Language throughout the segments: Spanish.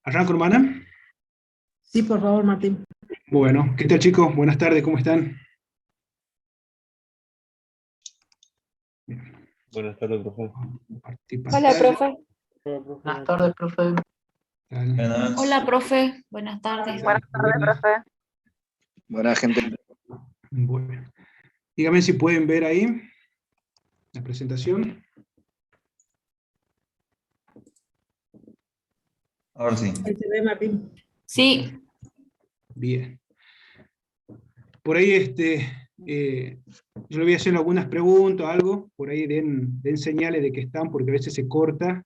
¿Arranco, hermana? Sí, por favor, Martín. Bueno, ¿qué tal, chicos? Buenas tardes, ¿cómo están? Bien, Buenas tardes, profe. compartir Hola, pantalla. profe. Buenas tardes, profe. Tal. Hola, profe. Buenas tardes. Buenas tardes, profe. Buena gente. Bueno, dígame si pueden ver ahí la presentación. Ahora sí. Ahí se ve, Martín. Sí, Bien. Por ahí, yo le voy a hacer algunas preguntas, algo, por ahí den señales de que están, porque a veces se corta,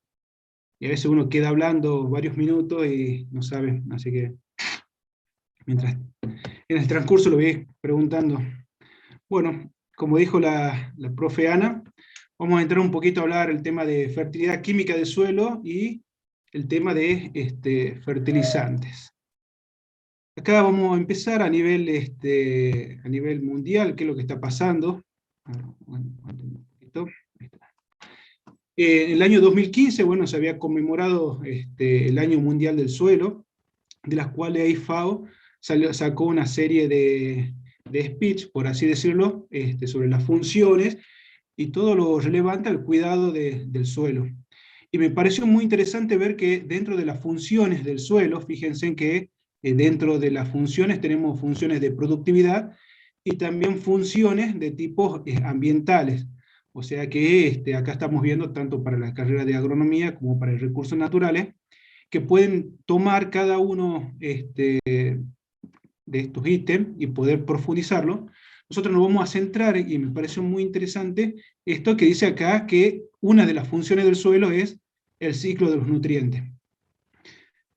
y a veces uno queda hablando varios minutos y no sabe, así que mientras en el transcurso lo voy a ir preguntando. Bueno, como dijo la profe Ana, vamos a entrar un poquito a hablar el tema de fertilidad química del suelo y el tema de fertilizantes. Acá vamos a empezar a nivel mundial, qué es lo que está pasando. En el año 2015, bueno, se había conmemorado el Año Mundial del Suelo, de las cuales ahí FAO sacó una serie de speech, por así decirlo, sobre las funciones y todo lo relevante al cuidado del suelo. Y me pareció muy interesante ver que dentro de las funciones del suelo, fíjense en que dentro de las funciones tenemos funciones de productividad y también funciones de tipos ambientales. O sea que acá estamos viendo tanto para la carrera de agronomía como para recursos naturales, que pueden tomar cada uno de estos ítems y poder profundizarlo. Nosotros nos vamos a centrar, y me pareció muy interesante, esto que dice acá, que una de las funciones del suelo es el ciclo de los nutrientes.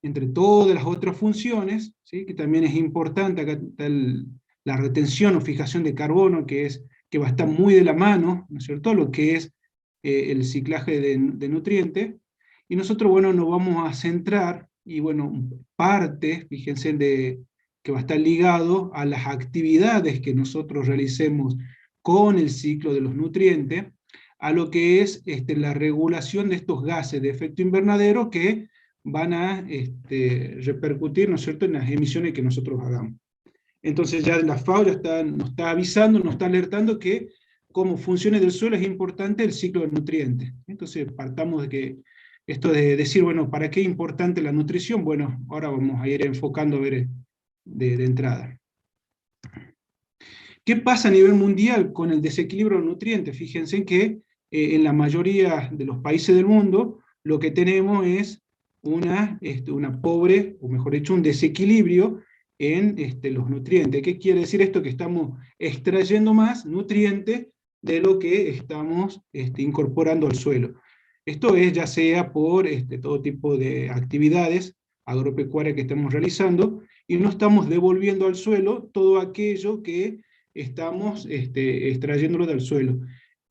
Entre todas las otras funciones, ¿sí?, que también es importante, acá está la retención o fijación de carbono, que va a estar muy de la mano, ¿no es cierto?, lo que es el ciclaje de nutrientes, y nosotros, bueno, nos vamos a centrar, y bueno, parte, fíjense, que va a estar ligado a las actividades que nosotros realicemos con el ciclo de los nutrientes, a lo que es la regulación de estos gases de efecto invernadero que van a repercutir, ¿no es cierto?, en las emisiones que nosotros hagamos. Entonces ya la FAO ya nos está avisando, nos está alertando que como funciones del suelo es importante el ciclo de nutrientes. Entonces partamos de que esto de decir, bueno, ¿para qué es importante la nutrición? Bueno, ahora vamos a ir enfocando a ver de entrada. ¿Qué pasa a nivel mundial con el desequilibrio de nutrientes? Fíjense que en la mayoría de los países del mundo lo que tenemos es una pobre, o mejor dicho, un desequilibrio en los nutrientes. ¿Qué quiere decir esto? Que estamos extrayendo más nutrientes de lo que estamos incorporando al suelo. Esto es ya sea por todo tipo de actividades agropecuarias que estamos realizando, y no estamos devolviendo al suelo todo aquello que estamos extrayéndolo del suelo.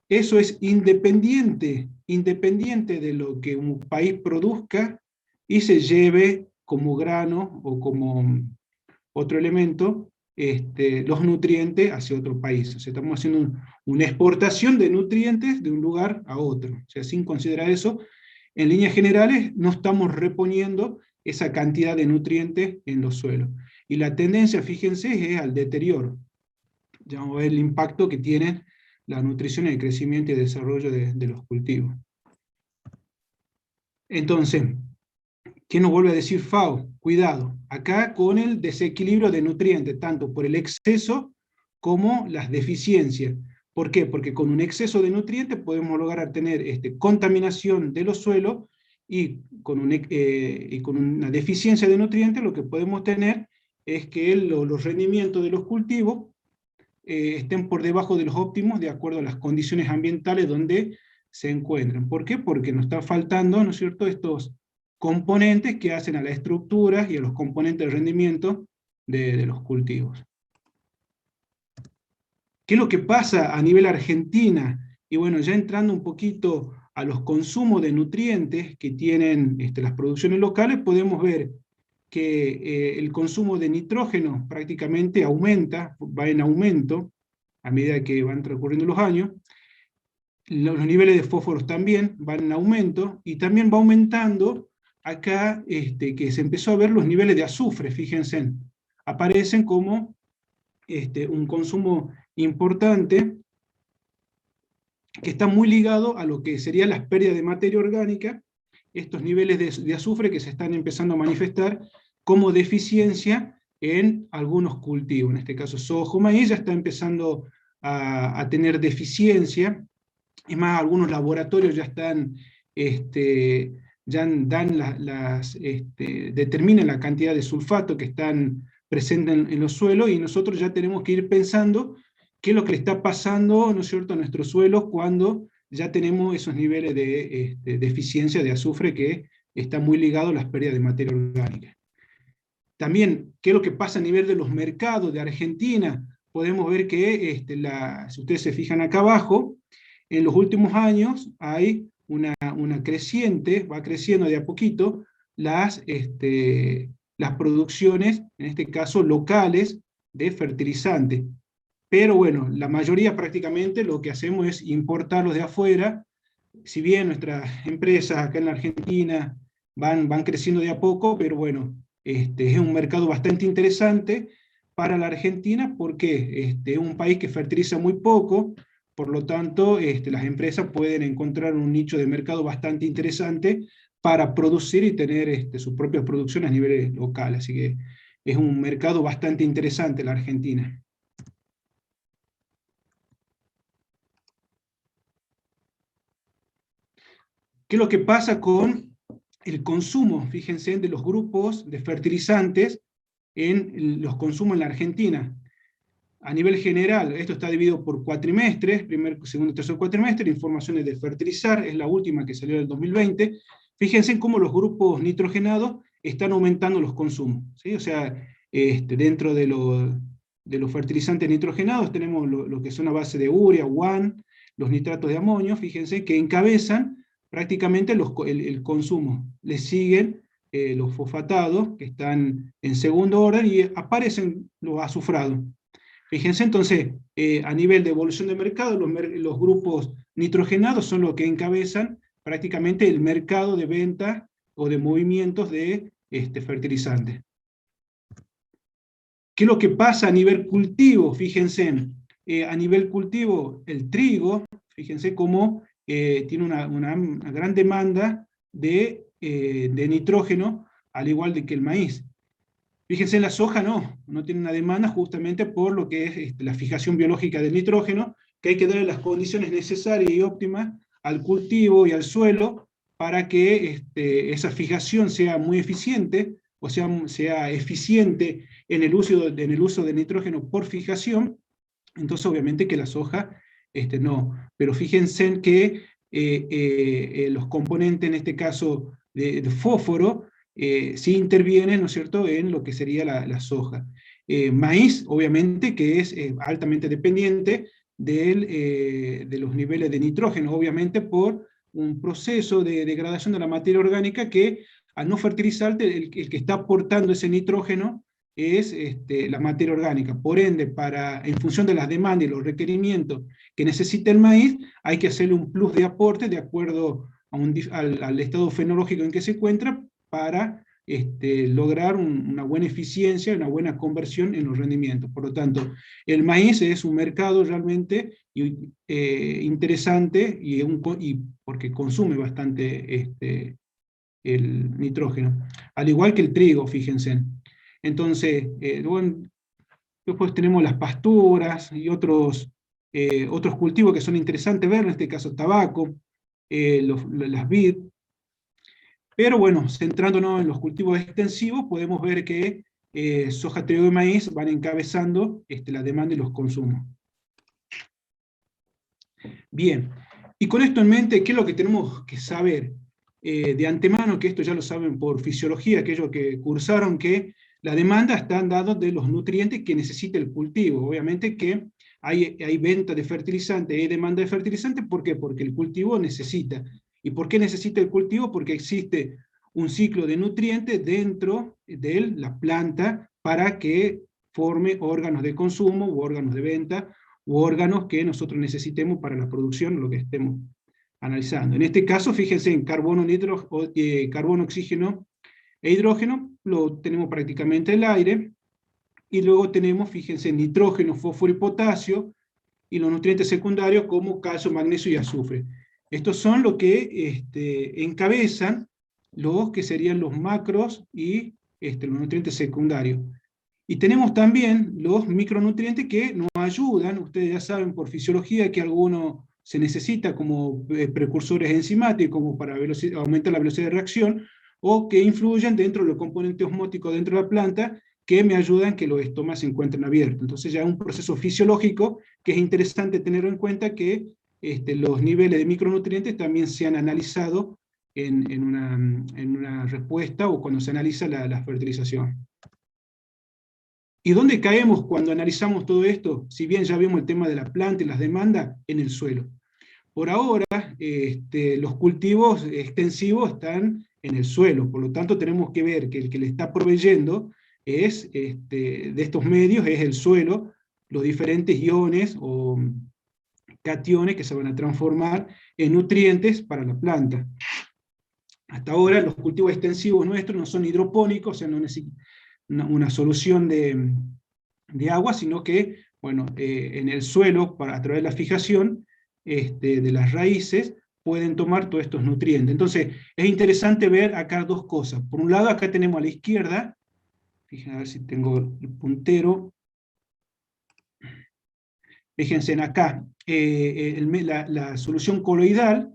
Eso es independiente de lo que un país produzca y se lleve como grano o como otro elemento, los nutrientes hacia otro país. O sea, estamos haciendo una exportación de nutrientes de un lugar a otro. O sea, sin considerar eso, en líneas generales no estamos reponiendo esa cantidad de nutrientes en los suelos. Y la tendencia, fíjense, es al deterioro. Ya vamos a ver el impacto que tiene la nutrición en el crecimiento y desarrollo de los cultivos. Entonces, ¿qué nos vuelve a decir FAO? Cuidado, acá con el desequilibrio de nutrientes, tanto por el exceso como las deficiencias. ¿Por qué? Porque con un exceso de nutrientes podemos lograr tener contaminación de los suelos, y con una deficiencia de nutrientes lo que podemos tener es que los rendimientos de los cultivos estén por debajo de los óptimos de acuerdo a las condiciones ambientales donde se encuentran. ¿Por qué? Porque nos están faltando, ¿no es cierto?, estos componentes que hacen a las estructuras y a los componentes de rendimiento de los cultivos. ¿Qué es lo que pasa a nivel Argentina? Y bueno, ya entrando un poquito a los consumos de nutrientes que tienen las producciones locales, podemos ver que el consumo de nitrógeno prácticamente aumenta, va en aumento a medida que van transcurriendo los años. Los niveles de fósforos también van en aumento, y también va aumentando acá que se empezó a ver los niveles de azufre, fíjense, aparecen como un consumo importante que está muy ligado a lo que serían las pérdidas de materia orgánica, estos niveles de azufre que se están empezando a manifestar como deficiencia en algunos cultivos, en este caso soja o maíz ya está empezando a tener deficiencia. Es más, algunos laboratorios ya están, ya dan determinan la cantidad de sulfato que están presentes en los suelos, y nosotros ya tenemos que ir pensando qué es lo que le está pasando, ¿no es cierto?, a nuestros suelos cuando ya tenemos esos niveles de deficiencia de azufre que está muy ligado a las pérdidas de materia orgánica. También, ¿qué es lo que pasa a nivel de los mercados de Argentina? Podemos ver que, si ustedes se fijan acá abajo, en los últimos años hay una creciente, va creciendo de a poquito, las producciones, en este caso locales, de fertilizantes. Pero bueno, la mayoría prácticamente lo que hacemos es importarlos de afuera. Si bien nuestras empresas acá en la Argentina van creciendo de a poco, pero bueno, es un mercado bastante interesante para la Argentina porque es un país que fertiliza muy poco, por lo tanto las empresas pueden encontrar un nicho de mercado bastante interesante para producir y tener sus propias producciones a nivel local, así que es un mercado bastante interesante la Argentina. ¿Qué es lo que pasa con el consumo, fíjense, de los grupos de fertilizantes en los consumos en la Argentina? A nivel general, esto está dividido por cuatrimestres, primer, segundo, tercer cuatrimestre, informaciones de fertilizar, es la última que salió del 2020. Fíjense cómo los grupos nitrogenados están aumentando los consumos, ¿sí? O sea, dentro de los fertilizantes nitrogenados tenemos lo que son a base de urea, UAN, los nitratos de amonio, fíjense que encabezan prácticamente el consumo. Le siguen los fosfatados, que están en segundo orden, y aparecen los azufrados. Fíjense entonces, a nivel de evolución de mercado, los grupos nitrogenados son los que encabezan prácticamente el mercado de venta o de movimientos de fertilizantes. ¿Qué es lo que pasa a nivel cultivo? Fíjense, a nivel cultivo, el trigo, fíjense cómo tiene una gran demanda de nitrógeno, al igual que el maíz. Fíjense, la soja no tiene una demanda justamente por lo que es la fijación biológica del nitrógeno, que hay que darle las condiciones necesarias y óptimas al cultivo y al suelo para que esa fijación sea muy eficiente, o sea eficiente en el uso de nitrógeno por fijación. Entonces obviamente que la soja no. Pero fíjense que los componentes, en este caso de fósforo, sí intervienen, ¿no es cierto?, en lo que sería la soja. Maíz, obviamente, que es altamente dependiente de los niveles de nitrógeno, obviamente por un proceso de degradación de la materia orgánica que, al no fertilizarte, el que está aportando ese nitrógeno es la materia orgánica. Por ende, en función de las demandas y los requerimientos que necesita el maíz, hay que hacerle un plus de aporte de acuerdo al estado fenológico en que se encuentra, para lograr una buena eficiencia, una buena conversión en los rendimientos. Por lo tanto, el maíz es un mercado realmente interesante y porque consume bastante el nitrógeno, al igual que el trigo, fíjense. Entonces, bueno, después tenemos las pasturas y otros cultivos que son interesantes ver, en este caso tabaco, las vid. Pero bueno, centrándonos en los cultivos extensivos, podemos ver que soja, trigo y maíz van encabezando la demanda y los consumos. Bien, y con esto en mente, ¿qué es lo que tenemos que saber de antemano? Que esto ya lo saben por fisiología, aquellos que cursaron, que la demanda está dada de los nutrientes que necesita el cultivo. Obviamente que hay venta de fertilizantes, hay demanda de fertilizantes, ¿por qué? Porque el cultivo necesita. ¿Y por qué necesita el cultivo? Porque existe un ciclo de nutrientes dentro de la planta para que forme órganos de consumo u órganos de venta, u órganos que nosotros necesitemos para la producción, lo que estemos analizando. En este caso, fíjense, en carbono, carbono, oxígeno e hidrógeno, lo tenemos prácticamente el aire, y luego tenemos, fíjense, nitrógeno, fósforo y potasio, y los nutrientes secundarios como calcio, magnesio y azufre. Estos son los que encabezan los que serían los macros y los nutrientes secundarios. Y tenemos también los micronutrientes que nos ayudan, ustedes ya saben por fisiología que algunos se necesita como precursores enzimáticos, como para aumentar la velocidad de reacción, o que influyen dentro de los componentes osmóticos dentro de la planta, que me ayudan que los estomas se encuentren abiertos. Entonces ya es un proceso fisiológico que es interesante tener en cuenta que los niveles de micronutrientes también se han analizado en una respuesta o cuando se analiza la fertilización. ¿Y dónde caemos cuando analizamos todo esto? Si bien ya vimos el tema de la planta y las demandas, en el suelo. Por ahora, los cultivos extensivos están en el suelo, por lo tanto tenemos que ver que el que le está proveyendo es, de estos medios es el suelo, los diferentes iones o cationes que se van a transformar en nutrientes para la planta. Hasta ahora los cultivos extensivos nuestros no son hidropónicos, o sea, no necesitan una solución de agua, sino que, bueno, en el suelo, a través de la fijación de las raíces, pueden tomar todos estos nutrientes. Entonces, es interesante ver acá dos cosas. Por un lado, acá tenemos a la izquierda, fíjense a ver si tengo el puntero. Fíjense en acá, la solución coloidal,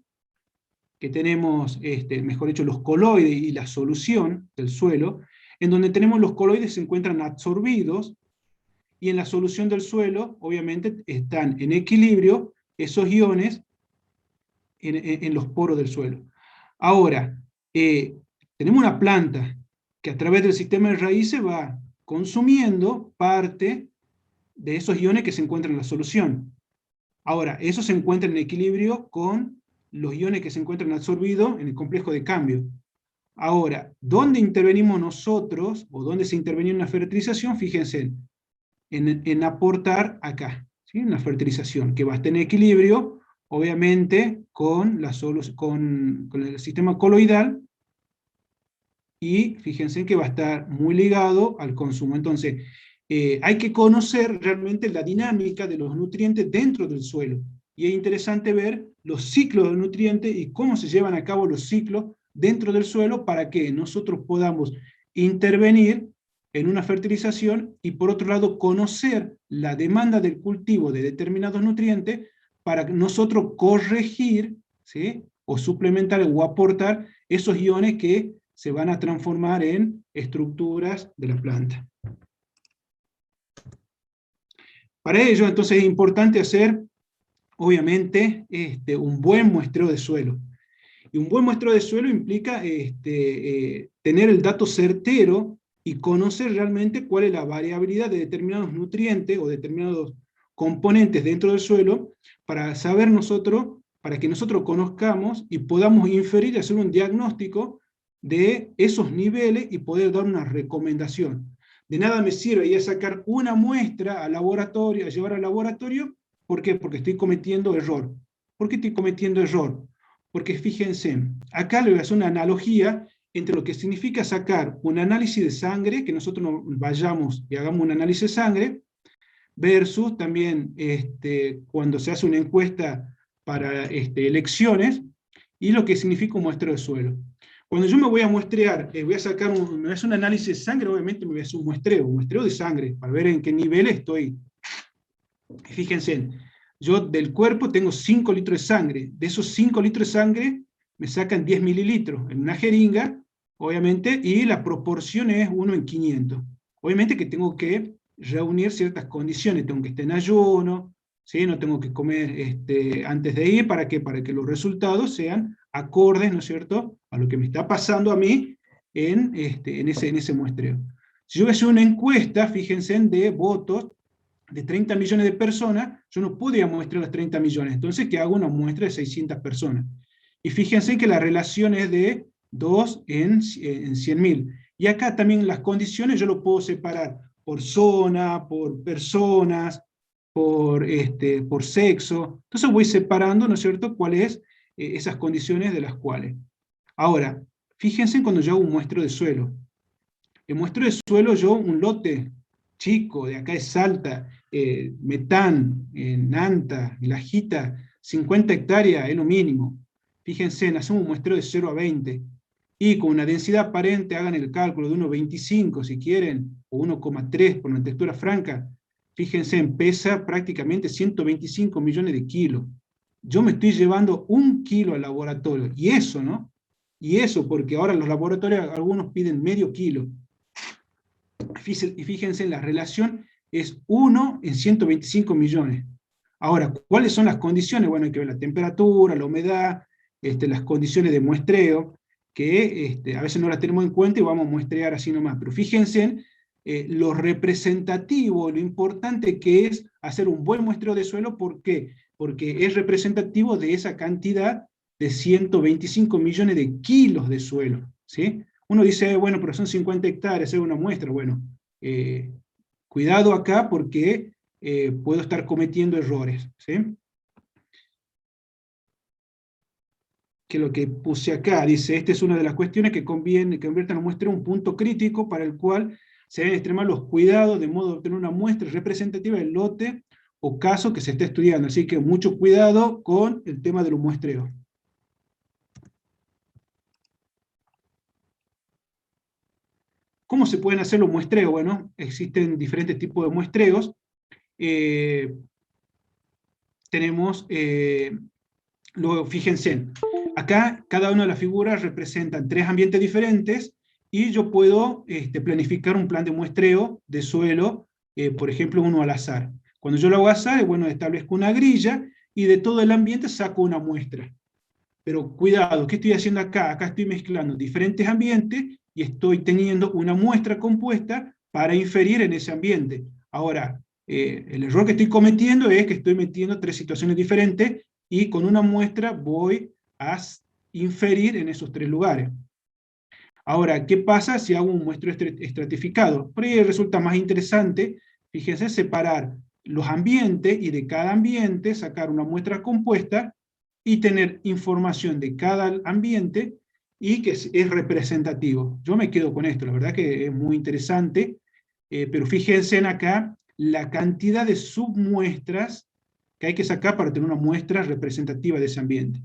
que tenemos, mejor dicho, los coloides y la solución del suelo, en donde tenemos los coloides se encuentran absorbidos, y en la solución del suelo, obviamente, están en equilibrio esos iones en los poros del suelo. Ahora, tenemos una planta que a través del sistema de raíces va consumiendo parte de esos iones que se encuentran en la solución. Ahora, eso se encuentra en equilibrio con los iones que se encuentran absorbidos en el complejo de cambio. Ahora, ¿dónde intervenimos nosotros, o dónde se intervenía en la fertilización? Fíjense, en aportar acá, ¿sí? En la fertilización, que va a estar en equilibrio, obviamente, con el sistema coloidal, y fíjense que va a estar muy ligado al consumo. Entonces, hay que conocer realmente la dinámica de los nutrientes dentro del suelo, y es interesante ver los ciclos de nutrientes y cómo se llevan a cabo los ciclos dentro del suelo para que nosotros podamos intervenir en una fertilización y por otro lado conocer la demanda del cultivo de determinados nutrientes para nosotros corregir, ¿sí? O suplementar o aportar esos iones que se van a transformar en estructuras de la planta. Para ello, entonces, es importante hacer, obviamente, un buen muestreo de suelo. Y un buen muestreo de suelo implica tener el dato certero y conocer realmente cuál es la variabilidad de determinados nutrientes o determinados componentes dentro del suelo para saber nosotros, para que nosotros conozcamos y podamos inferir y hacer un diagnóstico de esos niveles y poder dar una recomendación. De nada me sirve ir a sacar una muestra al laboratorio, a llevar al laboratorio. ¿Por qué? Porque estoy cometiendo error. ¿Por qué estoy cometiendo error? Porque fíjense, acá le voy a hacer una analogía entre lo que significa sacar un análisis de sangre, que nosotros nos vayamos y hagamos un análisis de sangre, versus también cuando se hace una encuesta para elecciones, y lo que significa un muestreo de suelo. Cuando yo me voy a muestrear, voy a sacar me voy a hacer un análisis de sangre, obviamente me voy a hacer un muestreo de sangre, para ver en qué nivel estoy. Fíjense, yo del cuerpo tengo 5 litros de sangre, de esos 5 litros de sangre me sacan 10 mililitros en una jeringa, obviamente, y la proporción es 1 en 500. Obviamente que tengo que reunir ciertas condiciones, tengo que estar en ayuno, ¿sí? No tengo que comer antes de ir, ¿para qué? Para que los resultados sean acordes, ¿no es cierto?, a lo que me está pasando a mí en ese muestreo. Si yo voy a hacer una encuesta, fíjense, de votos de 30 millones de personas, yo no podría muestrar las 30 millones, entonces que hago una muestra de 600 personas. Y fíjense que la relación es de 2 en 100.000. Y acá también las condiciones yo lo puedo separar por zona, por personas, por sexo. Entonces voy separando, ¿no es cierto?, cuál es esas condiciones de las cuales. Ahora, fíjense cuando yo hago un muestreo de suelo. El muestreo de suelo, yo un lote chico, de acá es Salta, Metán, Nanta, Lajita, 50 hectáreas es lo mínimo. Fíjense, hacemos un muestreo de 0 a 20, y con una densidad aparente, hagan el cálculo de 1,25 si quieren, o 1,3 por una textura franca. Fíjense, pesa prácticamente 125 millones de kilos. Yo me estoy llevando 1 kilo al laboratorio, y eso, ¿no? Y eso, porque ahora los laboratorios, algunos piden medio kilo. Y fíjense, la relación es 1 en 125 millones. Ahora, ¿cuáles son las condiciones? Bueno, hay que ver la temperatura, la humedad, las condiciones de muestreo, que a veces no las tenemos en cuenta y vamos a muestrear así nomás. Pero fíjense lo representativo, lo importante que es hacer un buen muestreo de suelo. ¿Por qué? Porque es representativo de esa cantidad de 125 millones de kilos de suelo, ¿sí? Uno dice, bueno, pero son 50 hectáreas, es una muestra. Bueno, cuidado acá porque puedo estar cometiendo errores, ¿sí? Que lo que puse acá, dice, esta es una de las cuestiones que conviene que conviertan la muestra en un punto crítico para el cual se deben extremar los cuidados de modo de obtener una muestra representativa del lote o caso que se esté estudiando. Así que mucho cuidado con el tema de los muestreos. ¿Cómo se pueden hacer los muestreos? Bueno, existen diferentes tipos de muestreos. Tenemos, luego fíjense, acá cada una de las figuras representan 3 ambientes diferentes, y yo puedo planificar un plan de muestreo de suelo, por ejemplo, uno al azar. Cuando yo lo hago al azar, bueno, establezco una grilla, y de todo el ambiente saco una muestra. Pero cuidado, ¿qué estoy haciendo acá? Acá estoy mezclando diferentes ambientes, y estoy teniendo una muestra compuesta para inferir en ese ambiente. Ahora, el error que estoy cometiendo es que estoy metiendo 3 situaciones diferentes, y con una muestra voy a inferir en esos 3 lugares. Ahora, ¿qué pasa si hago un muestreo estratificado? Por ahí resulta más interesante, fíjense, separar los ambientes, y de cada ambiente sacar una muestra compuesta, y tener información de cada ambiente, y que es representativo. Yo me quedo con esto, la verdad que es muy interesante, pero fíjense en acá la cantidad de submuestras que hay que sacar para tener una muestra representativa de ese ambiente.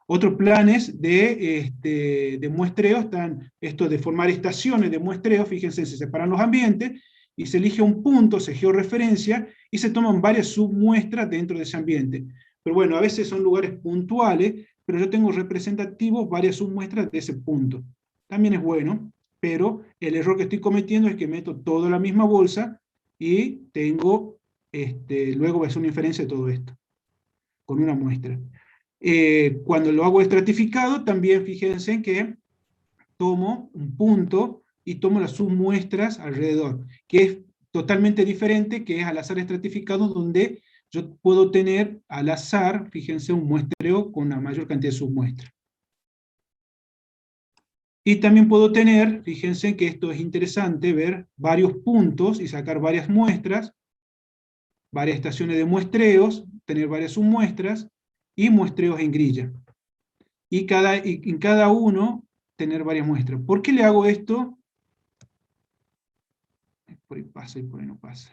Otros planes de muestreo están estos de formar estaciones de muestreo. Fíjense, se separan los ambientes, y se elige un punto, se georreferencia, y se toman varias submuestras dentro de ese ambiente. Pero bueno, a veces son lugares puntuales, pero yo tengo representativos varias submuestras de ese punto. También es bueno, pero el error que estoy cometiendo es que meto todo en la misma bolsa, y tengo, luego voy a hacer una inferencia de todo esto, con una muestra. Cuando lo hago estratificado, también fíjense que tomo un punto y tomo las submuestras alrededor, que es totalmente diferente, que es al azar estratificado, donde yo puedo tener al azar, fíjense, un muestreo con una mayor cantidad de submuestras. Y también puedo tener, fíjense que esto es interesante, ver varios puntos y sacar varias muestras, varias estaciones de muestreos, tener varias submuestras, y muestreos en grilla. Y en cada uno tener varias muestras. ¿Por qué le hago esto? Por ahí pasa y por ahí no pasa.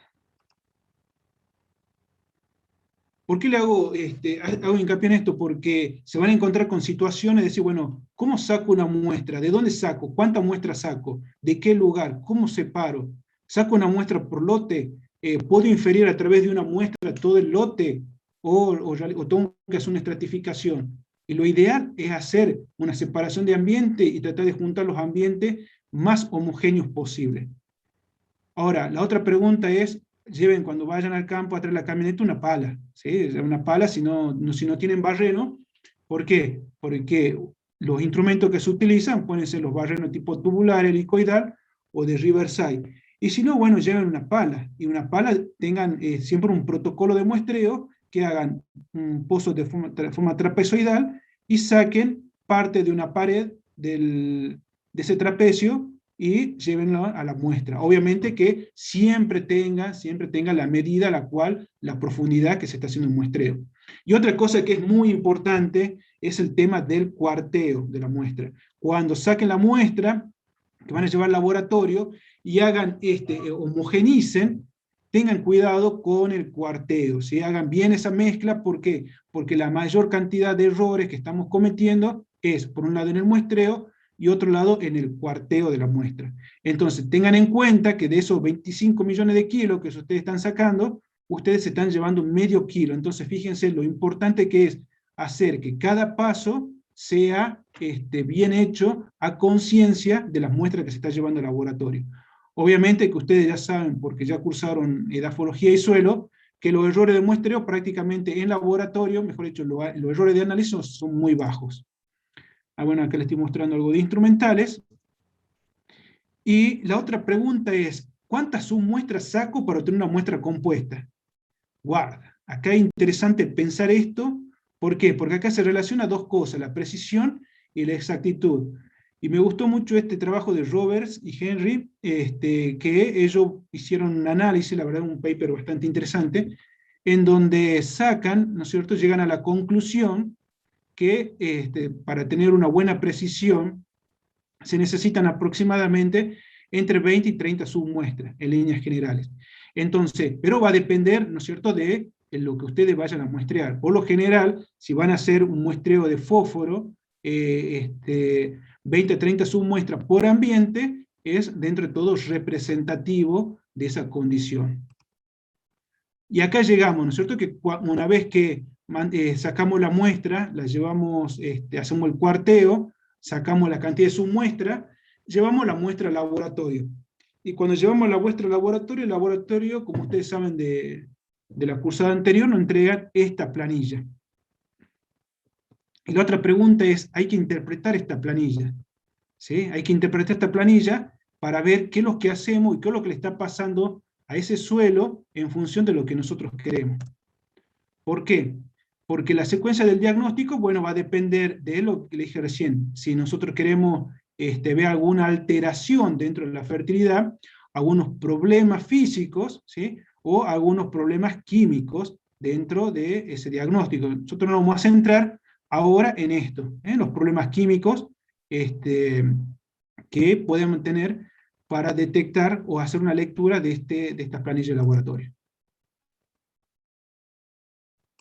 ¿Por qué le hago hincapié en esto? Porque se van a encontrar con situaciones de decir, bueno, ¿cómo saco una muestra? ¿De dónde saco? ¿Cuántas muestras saco? ¿De qué lugar? ¿Cómo separo? ¿Saco una muestra por lote? ¿Puedo inferir a través de una muestra todo el lote? ¿O tengo que hacer una estratificación? Y lo ideal es hacer una separación de ambiente y tratar de juntar los ambientes más homogéneos posible. Ahora, la otra pregunta es, lleven cuando vayan al campo a traer la camioneta una pala, ¿sí? Una pala si no tienen barreno. ¿Por qué? Porque los instrumentos que se utilizan pueden ser los barrenos tipo tubular, helicoidal o de riverside. Y si no, bueno, lleven una pala, y una pala tengan siempre un protocolo de muestreo, que hagan un pozo de forma trapezoidal, y saquen parte de una pared de ese trapecio, y llévenlo a la muestra. Obviamente que siempre tenga la medida a la cual, la profundidad que se está haciendo un muestreo. Y otra cosa que es muy importante es el tema del cuarteo de la muestra. Cuando saquen la muestra, que van a llevar al laboratorio, y hagan homogenicen, tengan cuidado con el cuarteo, ¿sí? Hagan bien esa mezcla. ¿Por qué? Porque la mayor cantidad de errores que estamos cometiendo es, por un lado, en el muestreo, y otro lado, en el cuarteo de la muestra. Entonces, tengan en cuenta que de esos 25 millones de kilos que ustedes están sacando, ustedes se están llevando medio kilo. Entonces, fíjense lo importante que es hacer que cada paso sea bien hecho a conciencia de las muestras que se está llevando al laboratorio. Obviamente que ustedes ya saben, porque ya cursaron edafología y suelo, que los errores de muestreo prácticamente en laboratorio, mejor dicho, los errores de análisis son muy bajos. Bueno, acá les estoy mostrando algo de instrumentales. Y la otra pregunta es, ¿cuántas submuestras saco para obtener una muestra compuesta? Guarda, acá es interesante pensar esto. ¿Por qué? Porque acá se relaciona dos cosas, la precisión y la exactitud. Y me gustó mucho este trabajo de Roberts y Henry, que ellos hicieron un análisis, la verdad un paper bastante interesante, en donde sacan, ¿no es cierto?, llegan a la conclusión que para tener una buena precisión se necesitan aproximadamente entre 20 y 30 submuestras en líneas generales. Entonces, pero va a depender, ¿no es cierto?, de lo que ustedes vayan a muestrear. Por lo general, si van a hacer un muestreo de fósforo, 20 a 30 submuestras por ambiente es, dentro de todo, representativo de esa condición. Y acá llegamos, ¿no es cierto?, que una vez que sacamos la muestra, la llevamos, hacemos el cuarteo, sacamos la cantidad de submuestra, llevamos la muestra al laboratorio. Y cuando llevamos la muestra al laboratorio, el laboratorio, como ustedes saben de la cursada anterior, nos entrega esta planilla. Y la otra pregunta es, hay que interpretar esta planilla, ¿sí? Hay que interpretar esta planilla para ver qué es lo que hacemos y qué es lo que le está pasando a ese suelo en función de lo que nosotros queremos. ¿Por qué? Porque la secuencia del diagnóstico, bueno, va a depender de lo que le dije recién. Si nosotros queremos ver alguna alteración dentro de la fertilidad, algunos problemas físicos, ¿sí?, o algunos problemas químicos dentro de ese diagnóstico. Nosotros nos vamos a centrar ahora en esto, en los problemas químicos que podemos tener para detectar o hacer una lectura de estas planillas de laboratorio.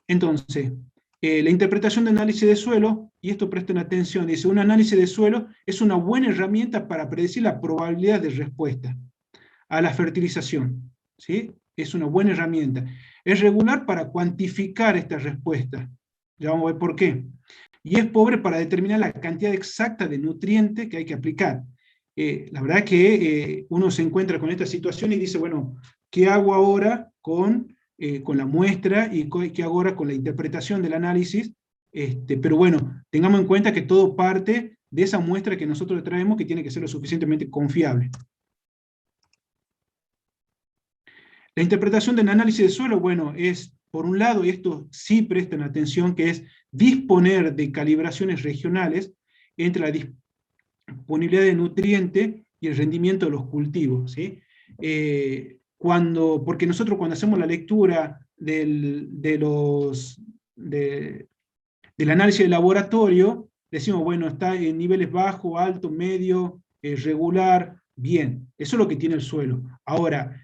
Entonces, la interpretación de análisis de suelo, y esto presten atención, dice, un análisis de suelo es una buena herramienta para predecir la probabilidad de respuesta a la fertilización, ¿sí? Es una buena herramienta. Es regular para cuantificar esta respuesta. Ya vamos a ver por qué. Y es pobre para determinar la cantidad exacta de nutrientes que hay que aplicar. La verdad que uno se encuentra con esta situación y dice, bueno, ¿qué hago ahora con la muestra y qué hago ahora con la interpretación del análisis? Pero bueno, tengamos en cuenta que todo parte de esa muestra que nosotros traemos, que tiene que ser lo suficientemente confiable. La interpretación del análisis de suelo, bueno, es, por un lado, y esto sí presten atención, que es disponer de calibraciones regionales entre la disponibilidad de nutrientes y el rendimiento de los cultivos, ¿sí? Porque nosotros cuando hacemos la lectura del análisis de laboratorio, decimos, bueno, está en niveles bajo, alto, medio, regular, bien, eso es lo que tiene el suelo. Ahora,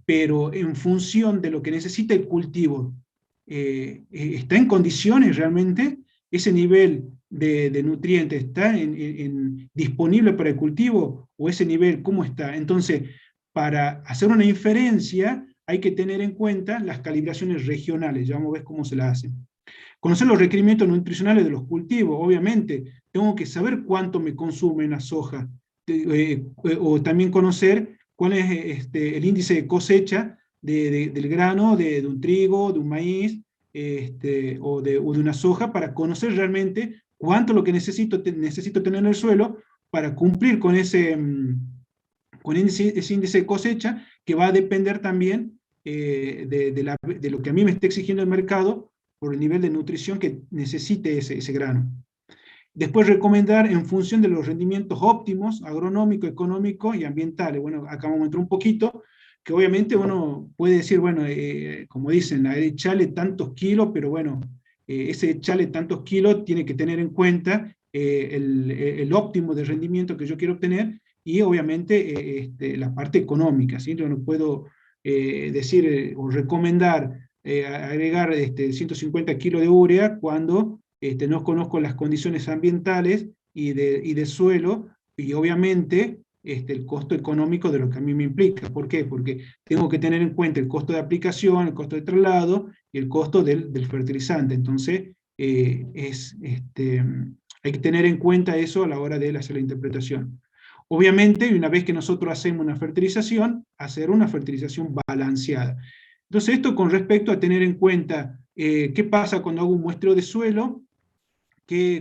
pero en función de lo que necesita el cultivo, ¿está en condiciones realmente? ¿Ese nivel de nutrientes está disponible para el cultivo? ¿O ese nivel cómo está? Entonces, para hacer una inferencia, hay que tener en cuenta las calibraciones regionales. Ya vamos a ver cómo se las hacen. Conocer los requerimientos nutricionales de los cultivos, obviamente. Tengo que saber cuánto me consumen la soja. O también conocer cuál es el índice de cosecha del grano, de un trigo, de un maíz, o de una soja, para conocer realmente cuánto es lo que necesito tener en el suelo para cumplir con ese índice de cosecha, que va a depender también de lo que a mí me esté exigiendo el mercado por el nivel de nutrición que necesite ese grano. Después recomendar en función de los rendimientos óptimos, agronómicos, económicos y ambientales. Bueno, acá vamos a entrar un poquito, que obviamente uno puede decir, bueno, como dicen, echarle tantos kilos, pero bueno, ese echarle tantos kilos tiene que tener en cuenta el óptimo de rendimiento que yo quiero obtener, y obviamente la parte económica, ¿sí? Yo no puedo decir o recomendar agregar 150 kilos de urea cuando no conozco las condiciones ambientales y de suelo, y obviamente el costo económico de lo que a mí me implica. ¿Por qué? Porque tengo que tener en cuenta el costo de aplicación, el costo de traslado y el costo del fertilizante. Entonces, hay que tener en cuenta eso a la hora de hacer la interpretación. Obviamente, una vez que nosotros hacemos una fertilización, hacer una fertilización balanceada. Entonces, esto con respecto a tener en cuenta qué pasa cuando hago un muestreo de suelo,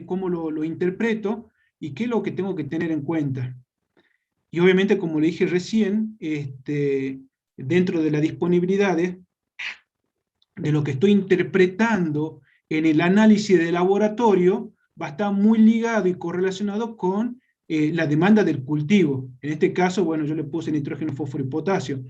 cómo lo interpreto y qué es lo que tengo que tener en cuenta. Y obviamente, como le dije recién, dentro de las disponibilidades, de lo que estoy interpretando en el análisis de laboratorio, va a estar muy ligado y correlacionado con la demanda del cultivo. En este caso, bueno, yo le puse nitrógeno, fósforo y potasio.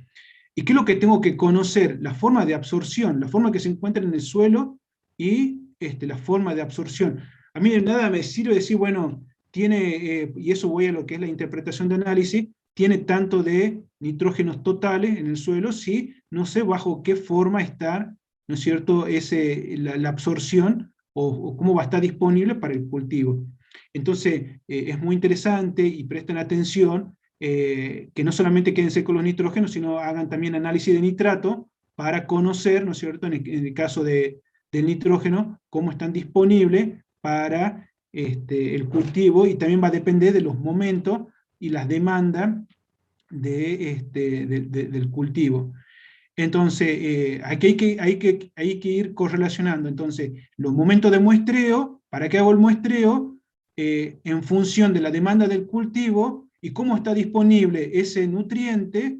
¿Y qué es lo que tengo que conocer? La forma de absorción, la forma que se encuentra en el suelo y la forma de absorción. A mí de nada me sirve decir, bueno, tiene, y eso voy a lo que es la interpretación de análisis, tiene tanto de nitrógenos totales en el suelo, si no sé bajo qué forma está, ¿no es cierto?, la absorción o cómo va a estar disponible para el cultivo. Entonces, es muy interesante y presten atención que no solamente quédense con los nitrógenos, sino hagan también análisis de nitrato para conocer, ¿no es cierto?, en el caso del nitrógeno, cómo están disponibles para el cultivo, y también va a depender de los momentos y las demandas del cultivo. Entonces, aquí hay que ir correlacionando. Entonces, los momentos de muestreo, ¿para qué hago el muestreo? En función de la demanda del cultivo y cómo está disponible ese nutriente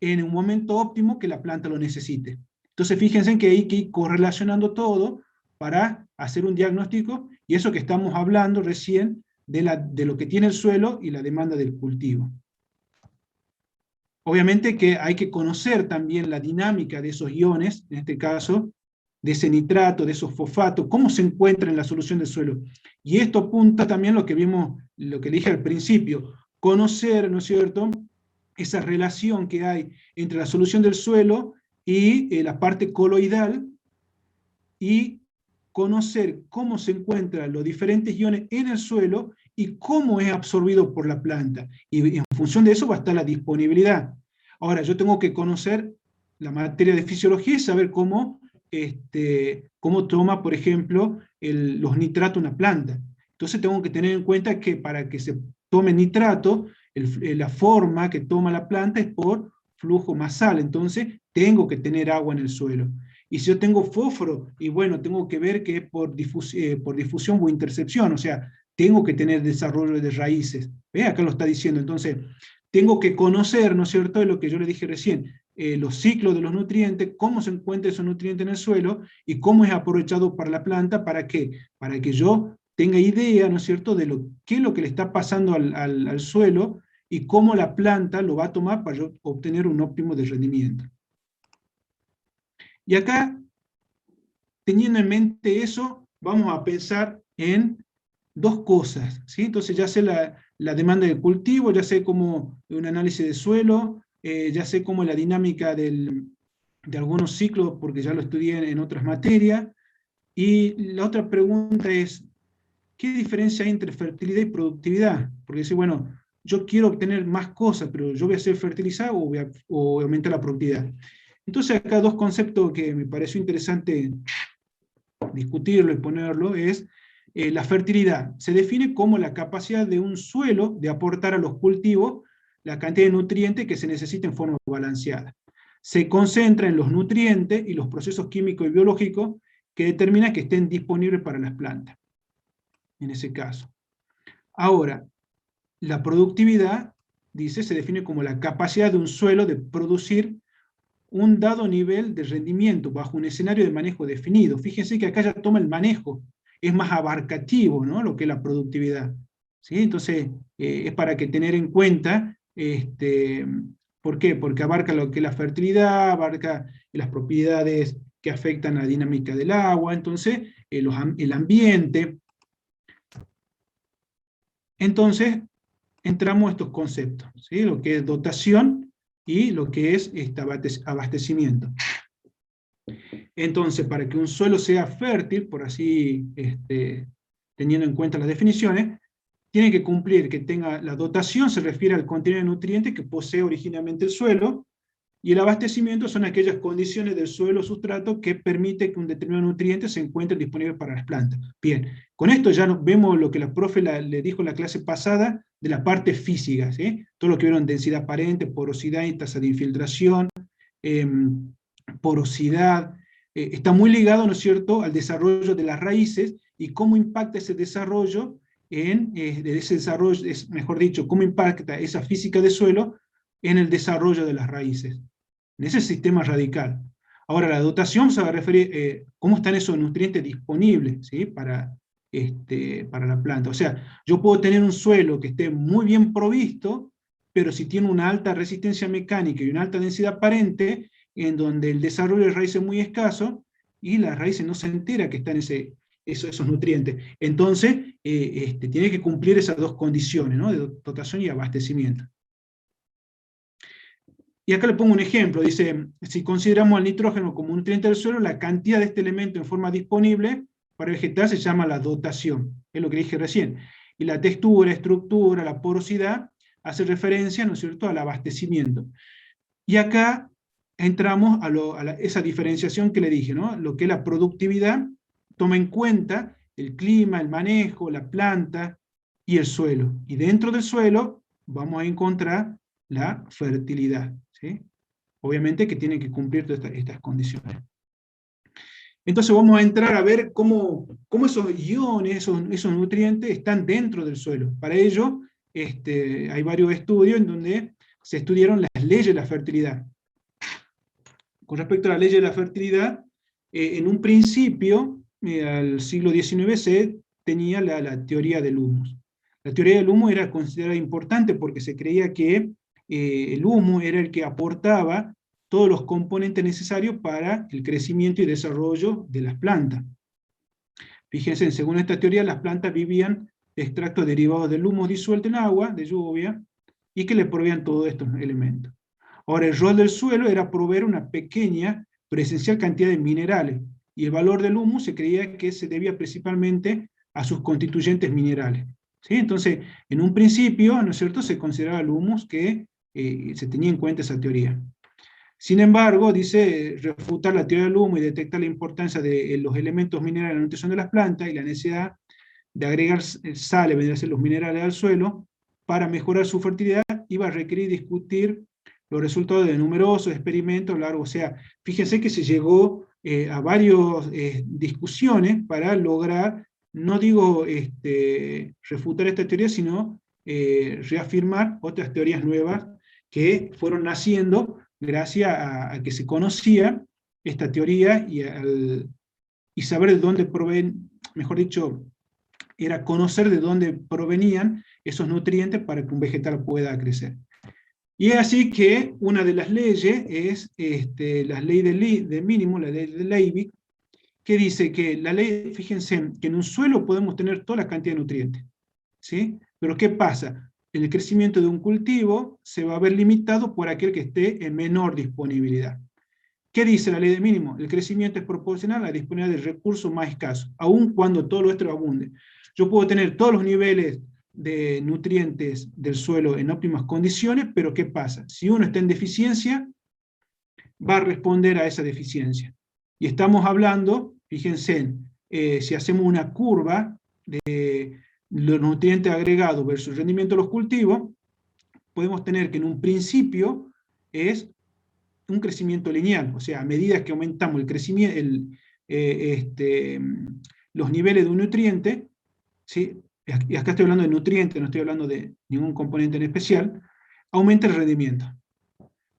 en un momento óptimo que la planta lo necesite. Entonces, fíjense que hay que ir correlacionando todo para hacer un diagnóstico, y eso que estamos hablando recién de lo que tiene el suelo y la demanda del cultivo. Obviamente que hay que conocer también la dinámica de esos iones, en este caso, de ese nitrato, de esos fosfatos, cómo se encuentra en la solución del suelo. Y esto apunta también a lo que vimos, lo que dije al principio, conocer, ¿no es cierto?, esa relación que hay entre la solución del suelo y la parte coloidal, y conocer cómo se encuentran los diferentes iones en el suelo y cómo es absorbido por la planta. Y en función de eso va a estar la disponibilidad. Ahora, yo tengo que conocer la materia de fisiología y saber cómo toma, por ejemplo, los nitratos una planta. Entonces tengo que tener en cuenta que para que se tome nitrato, la forma que toma la planta es por flujo masal. Entonces tengo que tener agua en el suelo. Y si yo tengo fósforo, y bueno, tengo que ver que es por difusión o intercepción, o sea, tengo que tener desarrollo de raíces. ¿Ve? Acá lo está diciendo. Entonces, tengo que conocer, ¿no es cierto?, de lo que yo le dije recién, los ciclos de los nutrientes, cómo se encuentra esos nutrientes en el suelo, y cómo es aprovechado para la planta. ¿Para qué? Para que yo tenga idea, ¿no es cierto?, de qué es lo que le está pasando al suelo, y cómo la planta lo va a tomar para yo obtener un óptimo de rendimiento. Y acá, teniendo en mente eso, vamos a pensar en dos cosas, ¿sí? Entonces ya sé la demanda del cultivo, ya sé cómo un análisis de suelo, ya sé cómo la dinámica de algunos ciclos, porque ya lo estudié en otras materias. Y la otra pregunta es, ¿qué diferencia hay entre fertilidad y productividad? Porque decir, bueno, yo quiero obtener más cosas, pero yo voy a ser fertilizado o aumentar la productividad. Entonces acá dos conceptos que me pareció interesante discutirlo y ponerlo es la fertilidad. Se define como la capacidad de un suelo de aportar a los cultivos la cantidad de nutrientes que se necesita en forma balanceada. Se concentra en los nutrientes y los procesos químicos y biológicos que determinan que estén disponibles para las plantas, en ese caso. Ahora, la productividad, dice, se define como la capacidad de un suelo de producir un dado nivel de rendimiento bajo un escenario de manejo definido. Fíjense que acá ya toma el manejo, es más abarcativo, ¿no?, lo que es la productividad, ¿sí? Entonces, es para que tener en cuenta ¿Por qué? Porque abarca lo que es la fertilidad, abarca las propiedades que afectan a la dinámica del agua, entonces el ambiente. Entonces entramos a estos conceptos, ¿sí? Lo que es dotación y lo que es abastecimiento. Entonces, para que un suelo sea fértil, por así, teniendo en cuenta las definiciones, tiene que cumplir que tenga la dotación, se refiere al contenido de nutrientes que posee originalmente el suelo, y el abastecimiento son aquellas condiciones del suelo o sustrato que permite que un determinado nutriente se encuentre disponible para las plantas. Bien, con esto ya vemos lo que la profe le dijo en la clase pasada de la parte física, ¿sí? Todo lo que vieron, densidad aparente, porosidad y tasa de infiltración, porosidad, está muy ligado, ¿no es cierto?, al desarrollo de las raíces y cómo impacta ese desarrollo de ese desarrollo, mejor dicho, cómo impacta esa física de suelo en el desarrollo de las raíces, en ese sistema radical. Ahora, la dotación se va a referir cómo están esos nutrientes disponibles, ¿sí? para la planta. O sea, yo puedo tener un suelo que esté muy bien provisto, pero si tiene una alta resistencia mecánica y una alta densidad aparente, en donde el desarrollo de raíces es muy escaso, y la raíz no se entera que están esos nutrientes. Entonces, tiene que cumplir esas dos condiciones, ¿no? De dotación y abastecimiento. Y acá le pongo un ejemplo, dice, si consideramos al nitrógeno como un nutriente del suelo, la cantidad de este elemento en forma disponible para vegetar se llama la dotación, es lo que dije recién. Y la textura, estructura, la porosidad, hace referencia, ¿no es cierto?, al abastecimiento. Y acá entramos a esa diferenciación que le dije, ¿no? Lo que es la productividad, toma en cuenta el clima, el manejo, la planta y el suelo. Y dentro del suelo vamos a encontrar la fertilidad, ¿sí? Obviamente que tiene que cumplir todas estas condiciones. Entonces vamos a entrar a ver cómo esos iones, esos nutrientes están dentro del suelo. Para ello, hay varios estudios en donde se estudiaron las leyes de la fertilidad. Con respecto a la ley de la fertilidad, en un principio, al siglo XIX, se tenía la teoría del humus. La teoría del humus era considerada importante porque se creía que el humus era el que aportaba todos los componentes necesarios para el crecimiento y desarrollo de las plantas. Fíjense, según esta teoría, las plantas vivían de extractos derivados del humus disuelto en agua, de lluvia, y que le proveían todos estos elementos. Ahora, el rol del suelo era proveer una pequeña pero esencial cantidad de minerales, y el valor del humus se creía que se debía principalmente a sus constituyentes minerales. ¿Sí? Entonces, en un principio, ¿no es cierto?, se consideraba el humus que se tenía en cuenta esa teoría. Sin embargo, dice, refutar la teoría del humus y detectar la importancia de los elementos minerales en la nutrición de las plantas y la necesidad de agregar sales, vendrían a ser los minerales al suelo, para mejorar su fertilidad, iba a requerir discutir los resultados de numerosos experimentos largos. O sea, fíjense que se llegó a varias discusiones para lograr, no digo refutar esta teoría, sino reafirmar otras teorías nuevas que fueron naciendo gracias a que se conocía esta teoría y saber de dónde proveen, mejor dicho, era conocer de dónde provenían esos nutrientes para que un vegetal pueda crecer. Y es así que una de las leyes es la ley de mínimo, la ley de Leibig, que dice que la ley, fíjense, que en un suelo podemos tener toda la cantidad de nutrientes, ¿sí? Pero ¿qué pasa? El crecimiento de un cultivo se va a ver limitado por aquel que esté en menor disponibilidad. ¿Qué dice la ley de mínimo? El crecimiento es proporcional a la disponibilidad de recursos más escasos, aun cuando todo lo nuestro abunde. Yo puedo tener todos los niveles de nutrientes del suelo en óptimas condiciones, pero ¿qué pasa? Si uno está en deficiencia, va a responder a esa deficiencia. Y estamos hablando, fíjense, si hacemos una curva de los nutrientes agregados versus el rendimiento de los cultivos, podemos tener que en un principio es un crecimiento lineal, o sea, a medida que aumentamos el crecimiento, los niveles de un nutriente, ¿sí? Y acá estoy hablando de nutrientes, no estoy hablando de ningún componente en especial, aumenta el rendimiento.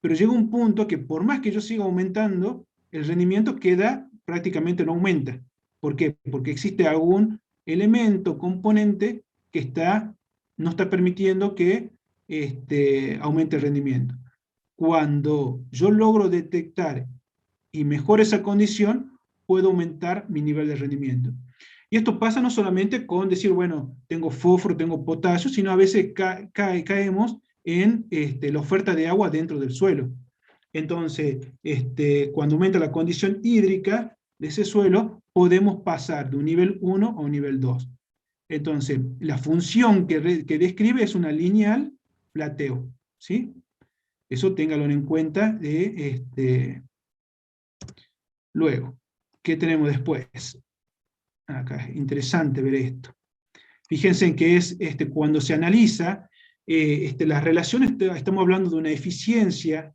Pero llega un punto que por más que yo siga aumentando, el rendimiento queda, prácticamente no aumenta. ¿Por qué? Porque existe algún elemento, componente, que no está permitiendo que aumente el rendimiento. cuando yo logro detectar y mejoro esa condición, puedo aumentar mi nivel de rendimiento. Y esto pasa no solamente con decir, bueno, tengo fósforo, tengo potasio, sino a veces caemos en la oferta de agua dentro del suelo. Entonces, cuando aumenta la condición hídrica de ese suelo, podemos pasar de un nivel 1 a un nivel 2. Entonces, la función que describe es una lineal plateo, ¿sí? Eso téngalo en cuenta. Luego, ¿qué tenemos después? Acá es interesante ver esto. Fíjense en que es cuando se analiza las relaciones, estamos hablando de una eficiencia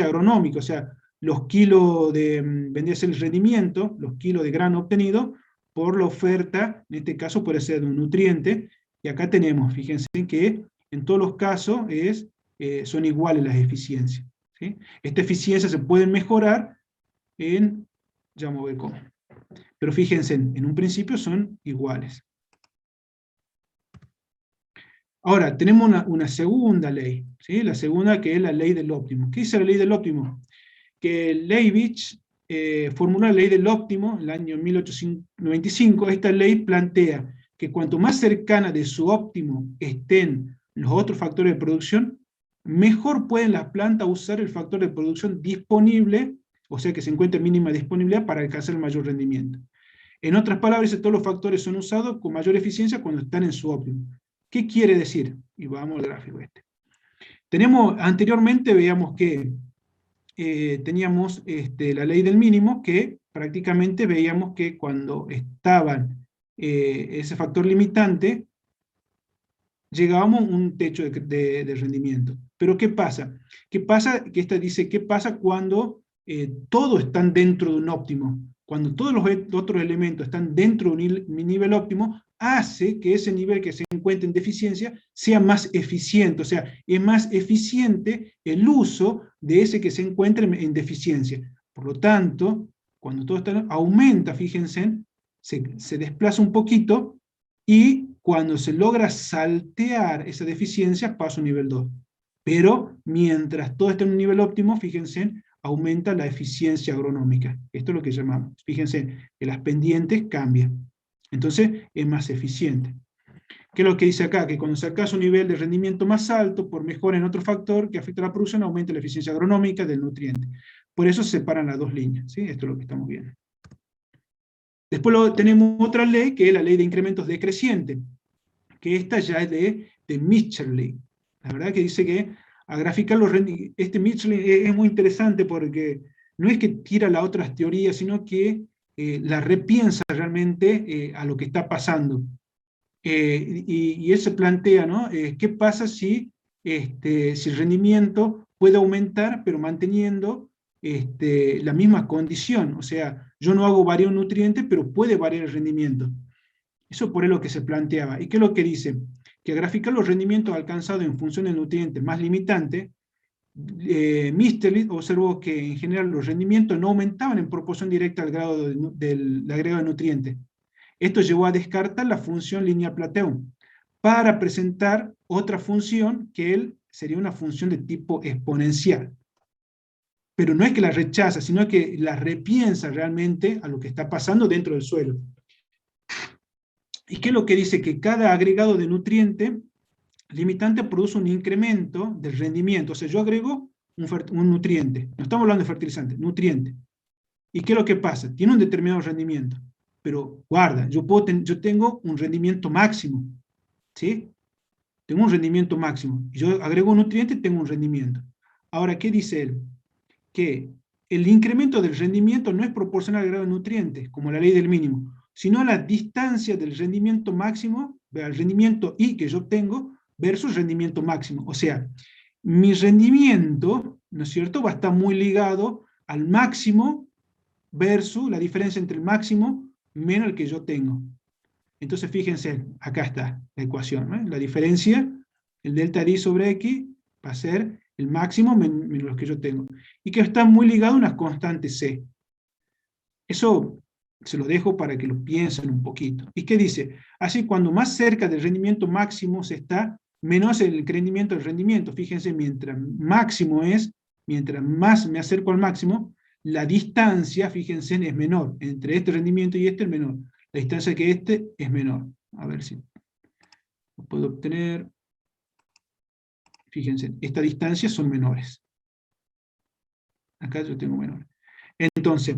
agronómica, o sea, los kilos vendría a ser el rendimiento, los kilos de grano obtenido por la oferta, en este caso puede ser de un nutriente, y acá tenemos, fíjense que en todos los casos son iguales las eficiencias, ¿sí? Esta eficiencia se puede mejorar ya vamos a ver cómo. Pero fíjense, en un principio son iguales. Ahora, tenemos una segunda ley, ¿sí? La segunda, que es la ley del óptimo. ¿Qué dice la ley del óptimo? Que Leibniz formuló la ley del óptimo en el año 1895. Esta ley plantea que cuanto más cercana de su óptimo estén los otros factores de producción, mejor pueden las plantas usar el factor de producción disponible, o sea que se encuentre mínima disponibilidad para alcanzar el mayor rendimiento. En otras palabras, todos los factores son usados con mayor eficiencia cuando están en su óptimo. ¿Qué quiere decir? Y vamos al gráfico anteriormente veíamos que teníamos la ley del mínimo, que prácticamente veíamos que cuando estaban ese factor limitante, llegábamos a un techo de rendimiento. Pero ¿qué pasa? ¿Qué pasa? Que esta dice, ¿qué pasa cuando todos están dentro de un óptimo? Cuando todos los otros elementos están dentro de un nivel óptimo, hace que ese nivel que se encuentre en deficiencia sea más eficiente, o sea, es más eficiente el uso de ese que se encuentre en deficiencia. Por lo tanto, cuando todo está, aumenta, fíjense, se desplaza un poquito, y cuando se logra saltear esa deficiencia, pasa a un nivel 2. Pero mientras todo está en un nivel óptimo, fíjense, aumenta la eficiencia agronómica. Esto es lo que llamamos. Fíjense que las pendientes cambian. Entonces es más eficiente. ¿Qué es lo que dice acá? Que cuando se alcanza un nivel de rendimiento más alto, por mejora en otro factor que afecta a la producción, aumenta la eficiencia agronómica del nutriente. Por eso se separan las dos líneas, ¿sí? Esto es lo que estamos viendo. Después tenemos otra ley, que es la ley de incrementos decrecientes, que esta ya es de Mitscherling. La verdad que dice que a graficar los rendimientos, Mitscherling es muy interesante porque no es que tira las otras teorías, sino que la repiensa realmente a lo que está pasando. Y él se plantea, ¿no? ¿Qué pasa si el rendimiento puede aumentar, pero manteniendo la misma condición? O sea, yo no hago variar un nutriente, pero puede variar el rendimiento. Eso por lo que se planteaba. ¿Y qué es lo que dice? Que al graficar los rendimientos alcanzados en función del nutriente más limitante, Mitscherling observó que en general los rendimientos no aumentaban en proporción directa al grado del agregado de nutrientes. Esto llevó a descartar la función lineal plateo para presentar otra función que sería una función de tipo exponencial. Pero no es que la rechaza, sino que la repiensa realmente a lo que está pasando dentro del suelo. ¿Y qué es lo que dice? Que cada agregado de nutriente limitante produce un incremento del rendimiento. O sea, yo agrego un nutriente. No estamos hablando de fertilizante, nutriente. ¿Y qué es lo que pasa? Tiene un determinado rendimiento. Pero guarda, yo tengo un rendimiento máximo. ¿Sí? Tengo un rendimiento máximo. Y yo agrego un nutriente y tengo un rendimiento. Ahora, ¿qué dice él? Que el incremento del rendimiento no es proporcional al grado de nutrientes, como la ley del mínimo, sino a la distancia del rendimiento máximo, al rendimiento I que yo obtengo, versus rendimiento máximo. O sea, mi rendimiento, ¿no es cierto?, va a estar muy ligado al máximo versus la diferencia entre el máximo menos el que yo tengo. Entonces fíjense, acá está la ecuación, ¿no? La diferencia, el delta de I sobre X, va a ser el máximo menos lo que yo tengo. Y que está muy ligado a una constante C. Eso se lo dejo para que lo piensen un poquito. ¿Y qué dice? Así, cuando más cerca del rendimiento máximo se está, menos el rendimiento del rendimiento. Fíjense, mientras máximo es, mientras más me acerco al máximo, la distancia, fíjense, es menor. Entre este rendimiento y este es menor. La distancia que este es menor. A ver si lo puedo obtener. Fíjense, estas distancias son menores. Acá yo tengo menores. Entonces,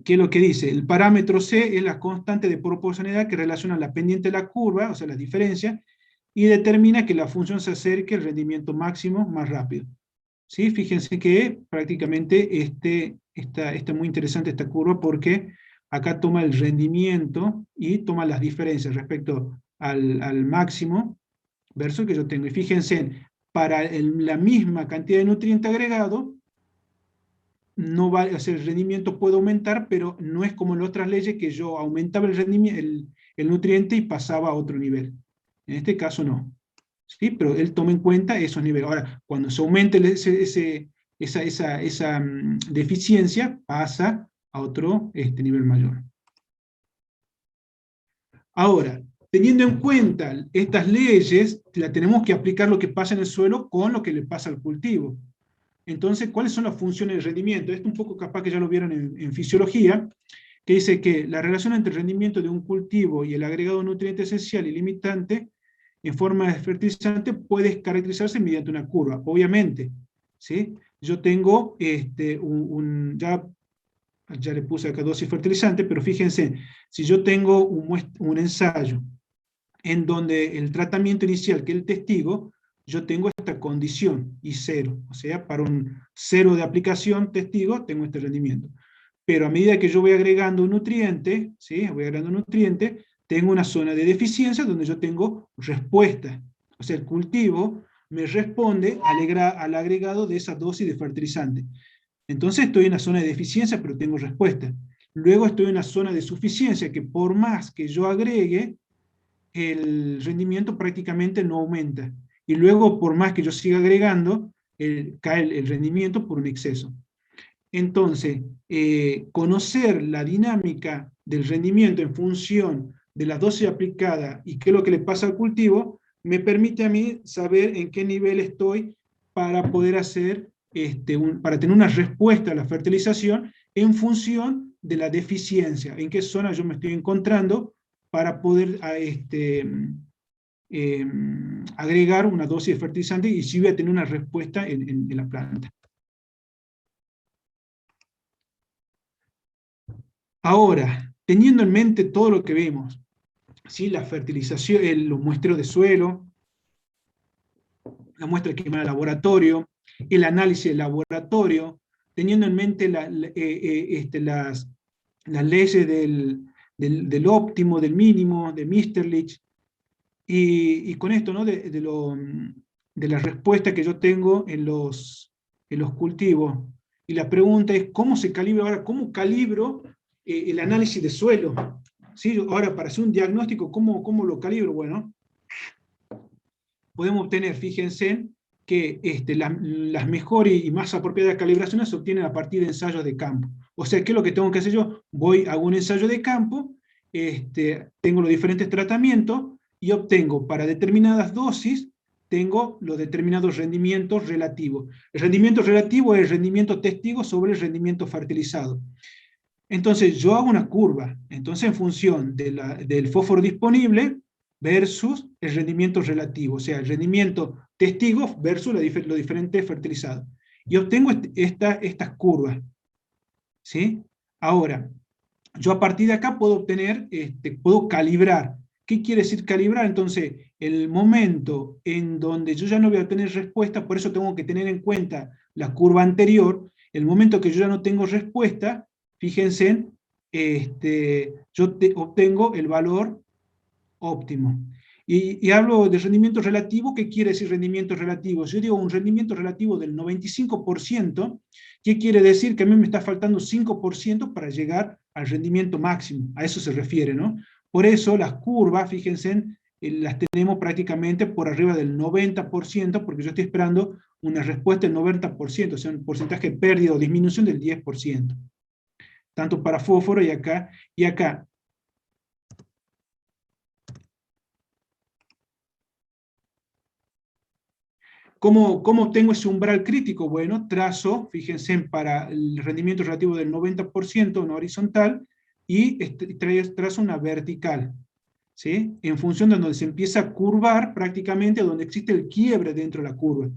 ¿qué es lo que dice? El parámetro C es la constante de proporcionalidad que relaciona la pendiente de la curva, o sea, la diferencia, y determina que la función se acerque al rendimiento máximo más rápido. ¿Sí? Fíjense que prácticamente está muy interesante esta curva porque acá toma el rendimiento y toma las diferencias respecto al máximo versus que yo tengo. Y fíjense, para la misma cantidad de nutriente agregado, no va, o sea, el rendimiento puede aumentar, pero no es como en otras leyes que yo aumentaba el rendimiento, el nutriente y pasaba a otro nivel. En este caso no. ¿Sí? Pero él toma en cuenta esos niveles. Ahora, cuando se aumente esa deficiencia, pasa a otro nivel mayor. Ahora, teniendo en cuenta estas leyes, la tenemos que aplicar lo que pasa en el suelo con lo que le pasa al cultivo. Entonces, ¿cuáles son las funciones de rendimiento? Esto un poco capaz que ya lo vieron en fisiología, que dice que la relación entre el rendimiento de un cultivo y el agregado de nutriente esencial y limitante en forma de fertilizante puede caracterizarse mediante una curva, obviamente. ¿Sí? Yo tengo, ya le puse acá dosis fertilizante, pero fíjense, si yo tengo un ensayo en donde el tratamiento inicial, que es el testigo, yo tengo esta condición, y 0. O sea, para un 0 de aplicación testigo, tengo este rendimiento. Pero a medida que yo voy agregando un nutriente, ¿sí? Voy agregando un nutriente, tengo una zona de deficiencia donde yo tengo respuesta. O sea, el cultivo me responde al agregado de esa dosis de fertilizante. Entonces estoy en una zona de deficiencia, pero tengo respuesta. Luego estoy en una zona de suficiencia, que por más que yo agregue, el rendimiento prácticamente no aumenta. Y luego, por más que yo siga agregando, cae el rendimiento por un exceso. Entonces, conocer la dinámica del rendimiento en función de la dosis aplicada y qué es lo que le pasa al cultivo, me permite a mí saber en qué nivel estoy para poder hacer, para tener una respuesta a la fertilización en función de la deficiencia, en qué zona yo me estoy encontrando para poder agregar una dosis de fertilizante y si voy a tener una respuesta en la planta. Ahora, teniendo en mente todo lo que vemos, ¿sí? La fertilización, los muestreos de suelo, la muestra quemada de laboratorio, el análisis de laboratorio, teniendo en mente las leyes del óptimo, del mínimo, de Mitscherlich, y con esto, ¿no? de la respuesta que yo tengo en los cultivos. Y la pregunta es, ¿cómo se calibra ahora? ¿Cómo calibro el análisis de suelo? ¿Sí? Ahora, para hacer un diagnóstico, ¿cómo lo calibro? Bueno, podemos obtener, fíjense, que las mejores y más apropiadas calibraciones se obtienen a partir de ensayos de campo. O sea, ¿qué es lo que tengo que hacer yo? Voy a un ensayo de campo, tengo los diferentes tratamientos, y obtengo para determinadas dosis, tengo los determinados rendimientos relativos. El rendimiento relativo es el rendimiento testigo sobre el rendimiento fertilizado. Entonces yo hago una curva, entonces en función del fósforo disponible versus el rendimiento relativo, o sea, el rendimiento testigo versus lo diferente fertilizado. Y obtengo estas curvas, ¿sí? Ahora, yo a partir de acá puedo obtener, puedo calibrar. ¿Qué quiere decir calibrar? Entonces, el momento en donde yo ya no voy a tener respuesta, por eso tengo que tener en cuenta la curva anterior, el momento que yo ya no tengo respuesta, fíjense, yo obtengo el valor óptimo. Y hablo de rendimiento relativo. ¿Qué quiere decir rendimiento relativo? Si yo digo un rendimiento relativo del 95%, ¿qué quiere decir? Que a mí me está faltando 5% para llegar al rendimiento máximo. A eso se refiere, ¿no? Por eso las curvas, fíjense, las tenemos prácticamente por arriba del 90%, porque yo estoy esperando una respuesta del 90%, o sea, un porcentaje de pérdida o disminución del 10%. Tanto para fósforo y acá. Y acá, ¿Cómo obtengo ese umbral crítico? Bueno, trazo, fíjense, para el rendimiento relativo del 90%, una horizontal, y trazo una vertical, ¿sí? En función de donde se empieza a curvar prácticamente, donde existe el quiebre dentro de la curva.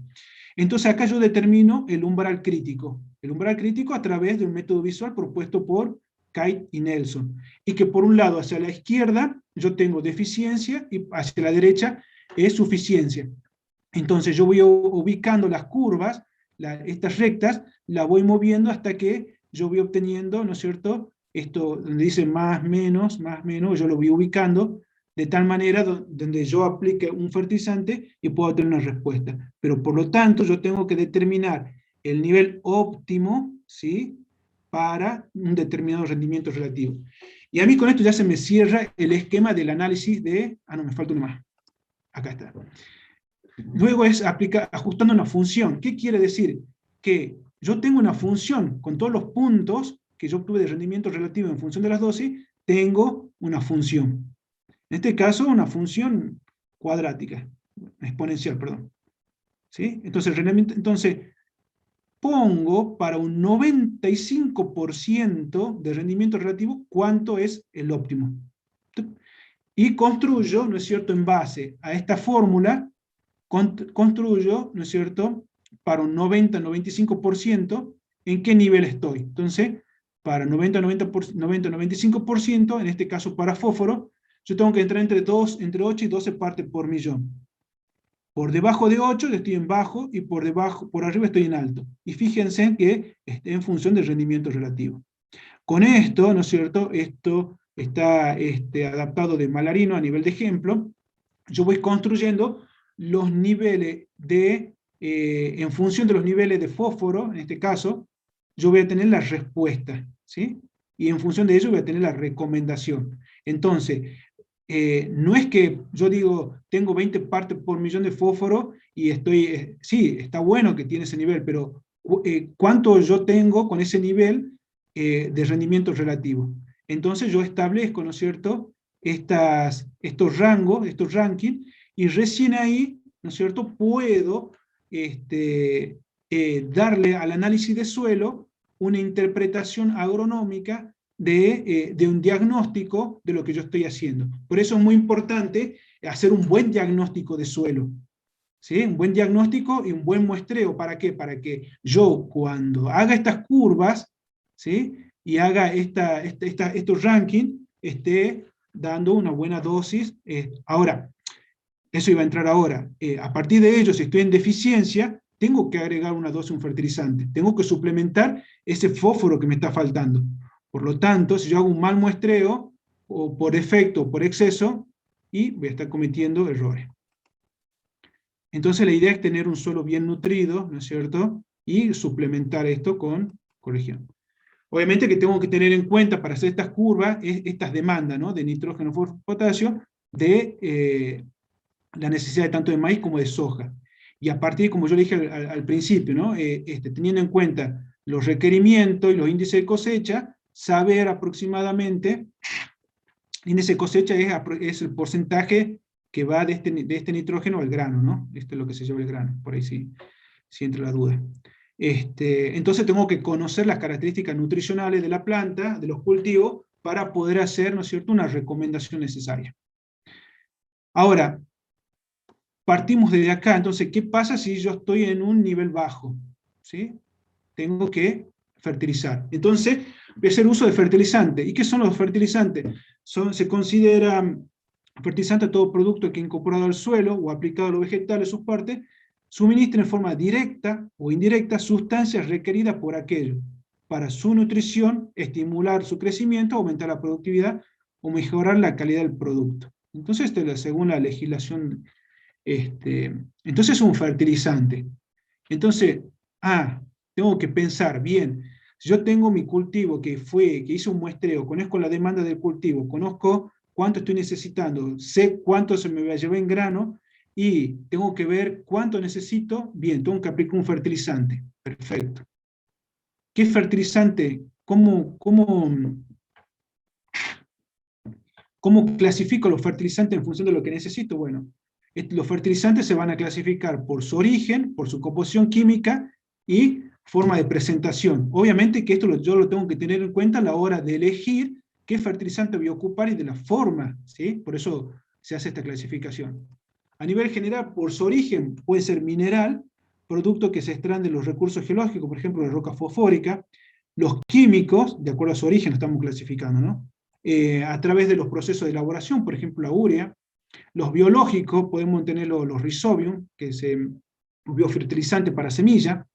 Entonces acá yo determino el umbral crítico. El umbral crítico a través de un método visual propuesto por Kite y Nelson. Y que por un lado hacia la izquierda yo tengo deficiencia y hacia la derecha es suficiencia. Entonces yo voy ubicando las curvas, estas rectas, las voy moviendo hasta que yo voy obteniendo, ¿no es cierto? Esto donde dice más, menos, yo lo voy ubicando de tal manera donde yo aplique un fertilizante y puedo tener una respuesta. Pero por lo tanto yo tengo que determinar el nivel óptimo, ¿sí?, para un determinado rendimiento relativo. Y a mí con esto ya se me cierra el esquema del análisis de... Ah, no, me falta uno más. Acá está. Luego es ajustando una función. ¿Qué quiere decir? Que yo tengo una función con todos los puntos que yo obtuve de rendimiento relativo en función de las dosis, tengo una función. En este caso, una función cuadrática, exponencial, perdón. ¿Sí? Entonces, pongo para un 95% de rendimiento relativo cuánto es el óptimo. Y construyo, ¿no es cierto?, en base a esta fórmula, construyo, ¿no es cierto?, para un 90-95% en qué nivel estoy. Entonces, para 90-95%, en este caso para fósforo, yo tengo que entrar entre 8 y 12 partes por millón. Por debajo de 8 estoy en bajo y por arriba estoy en alto. Y fíjense que en función del rendimiento relativo. Con esto, ¿no es cierto?, esto está adaptado de Malarino a nivel de ejemplo. Yo voy construyendo los niveles en función de los niveles de fósforo, en este caso, yo voy a tener la respuesta, ¿sí? Y en función de ello voy a tener la recomendación. Entonces, no es que yo digo, tengo 20 partes por millón de fósforo y sí, está bueno que tiene ese nivel, pero ¿cuánto yo tengo con ese nivel de rendimiento relativo? Entonces yo establezco, ¿no es cierto?, estos rangos, estos rankings, y recién ahí, ¿no es cierto?, puedo darle al análisis de suelo una interpretación agronómica de un diagnóstico de lo que yo estoy haciendo. Por eso es muy importante hacer un buen diagnóstico de suelo, ¿sí? Un buen diagnóstico y un buen muestreo. ¿Para qué? Para que yo, cuando haga estas curvas, ¿sí?, y haga estos rankings, esté dando una buena dosis. Ahora, eso iba a entrar ahora. A partir de ello, si estoy en deficiencia, tengo que agregar una dosis, un fertilizante. Tengo que suplementar ese fósforo que me está faltando. Por lo tanto, si yo hago un mal muestreo, o por defecto o por exceso, y voy a estar cometiendo errores. Entonces la idea es tener un suelo bien nutrido, ¿no es cierto?, y suplementar esto con corrección. Obviamente que tengo que tener en cuenta para hacer estas curvas, estas demandas, ¿no?, de nitrógeno, fósforo, potasio, de la necesidad de tanto de maíz como de soja. Y a partir, como yo le dije al principio, ¿no?, teniendo en cuenta los requerimientos y los índices de cosecha, saber aproximadamente, índice de cosecha es el porcentaje que va de este nitrógeno al grano, ¿no? Esto es lo que se lleva el grano, por ahí sí entra la duda. Entonces tengo que conocer las características nutricionales de la planta, de los cultivos, para poder hacer, ¿no es cierto?, una recomendación necesaria. Ahora, partimos desde acá. Entonces, ¿qué pasa si yo estoy en un nivel bajo? ¿Sí? Tengo que fertilizar. Entonces, voy a hacer uso de fertilizantes. ¿Y qué son los fertilizantes? Se considera fertilizante a todo producto que incorporado al suelo o aplicado a los vegetales, sus partes, suministra en forma directa o indirecta sustancias requeridas por aquello para su nutrición, estimular su crecimiento, aumentar la productividad o mejorar la calidad del producto. Entonces, según la legislación, entonces es un fertilizante. Entonces, tengo que pensar bien. Si yo tengo mi cultivo que hice un muestreo, conozco la demanda del cultivo, conozco cuánto estoy necesitando, sé cuánto se me va a llevar en grano, y tengo que ver cuánto necesito, bien, tengo que aplicar un fertilizante. Perfecto. ¿Qué fertilizante? ¿Cómo clasifico los fertilizantes en función de lo que necesito? Bueno, Los fertilizantes se van a clasificar por su origen, por su composición química y forma de presentación. Obviamente que esto yo lo tengo que tener en cuenta a la hora de elegir qué fertilizante voy a ocupar y de la forma, ¿sí? Por eso se hace esta clasificación. A nivel general, por su origen, puede ser mineral, producto que se extraen de los recursos geológicos, por ejemplo, la roca fosfórica. Los químicos, de acuerdo a su origen, lo estamos clasificando, ¿no? A través de los procesos de elaboración, por ejemplo, la urea. Los biológicos, podemos tener los rhizobium, que es un biofertilizante para semilla.